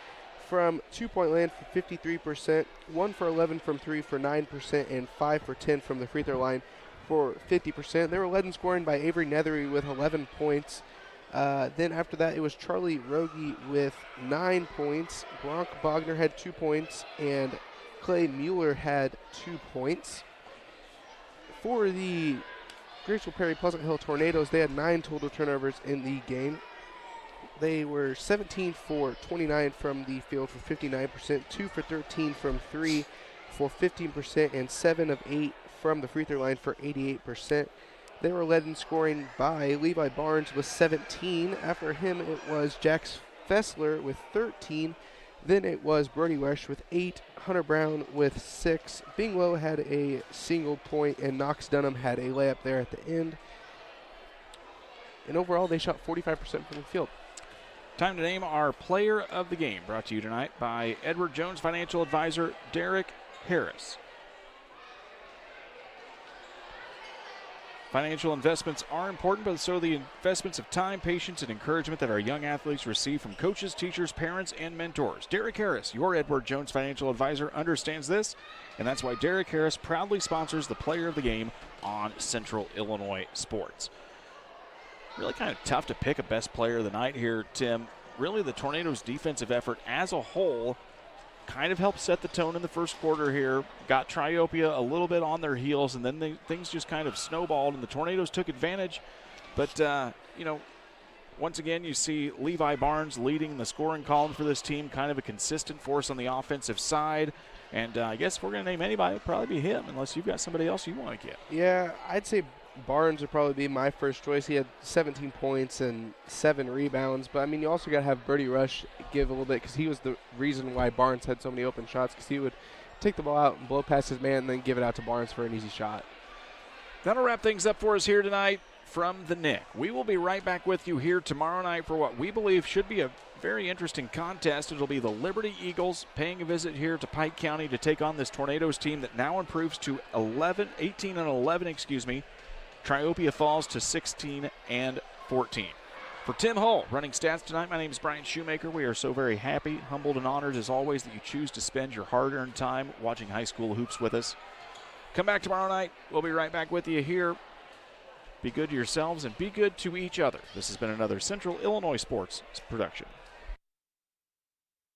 from two-point land for 53%, 1 for 11 from 3 for 9%, and 5 for 10 from the free throw line for 50%. They were led in scoring by Avery Nethery with 11 points. Then after that, it was Charlie Rogie with 9 points. Bronk Bogner had 2 points, and Clay Mueller had 2 points. For the Griggsville-Perry Pleasant Hill Tornadoes, they had 9 total turnovers in the game. They were 17 for 29 from the field for 59%, 2 for 13 from 3 for 15%, and 7 of 8 from the free throw line for 88%. They were led in scoring by Levi Barnes with 17. After him, it was Jax Fessler with 13. Then it was Brody Wesh with 8, Hunter Brown with 6. Binglow had a single point, and Knox Dunham had a layup there at the end. And overall, they shot 45% from the field. Time to name our player of the game, brought to you tonight by Edward Jones financial advisor Derek Harris. Financial investments are important, but so are the investments of time, patience, and encouragement that our young athletes receive from coaches, teachers, parents, and mentors. Derek Harris, your Edward Jones financial advisor, understands this, and that's why Derek Harris proudly sponsors the player of the game on Central Illinois Sports. Really kind of tough to pick a best player of the night here, Tim. Really, the Tornadoes' defensive effort as a whole kind of helped set the tone in the first quarter here, got Triopia a little bit on their heels, and then things just kind of snowballed, and the Tornadoes took advantage. But, once again, you see Levi Barnes leading the scoring column for this team, kind of a consistent force on the offensive side. And I guess if we're going to name anybody, it'll probably be him, unless you've got somebody else you want to get. Yeah, I'd say Barnes would probably be my first choice. He had 17 points and 7 rebounds. But, I mean, you also got to have Birdie Rush give a little bit, because he was the reason why Barnes had so many open shots, because he would take the ball out and blow past his man and then give it out to Barnes for an easy shot. That'll wrap things up for us here tonight from the Nick. We will be right back with you here tomorrow night for what we believe should be a very interesting contest. It'll be the Liberty Eagles paying a visit here to Pike County to take on this Tornadoes team that now improves to 18-11. Triopia falls to 16-14. For Tim Hull, running stats tonight, my name is Brian Shoemaker. We are so very happy, humbled, and honored as always that you choose to spend your hard-earned time watching high school hoops with us. Come back tomorrow night. We'll be right back with you here Be good to yourselves and be good to each other. This has been another Central Illinois Sports production.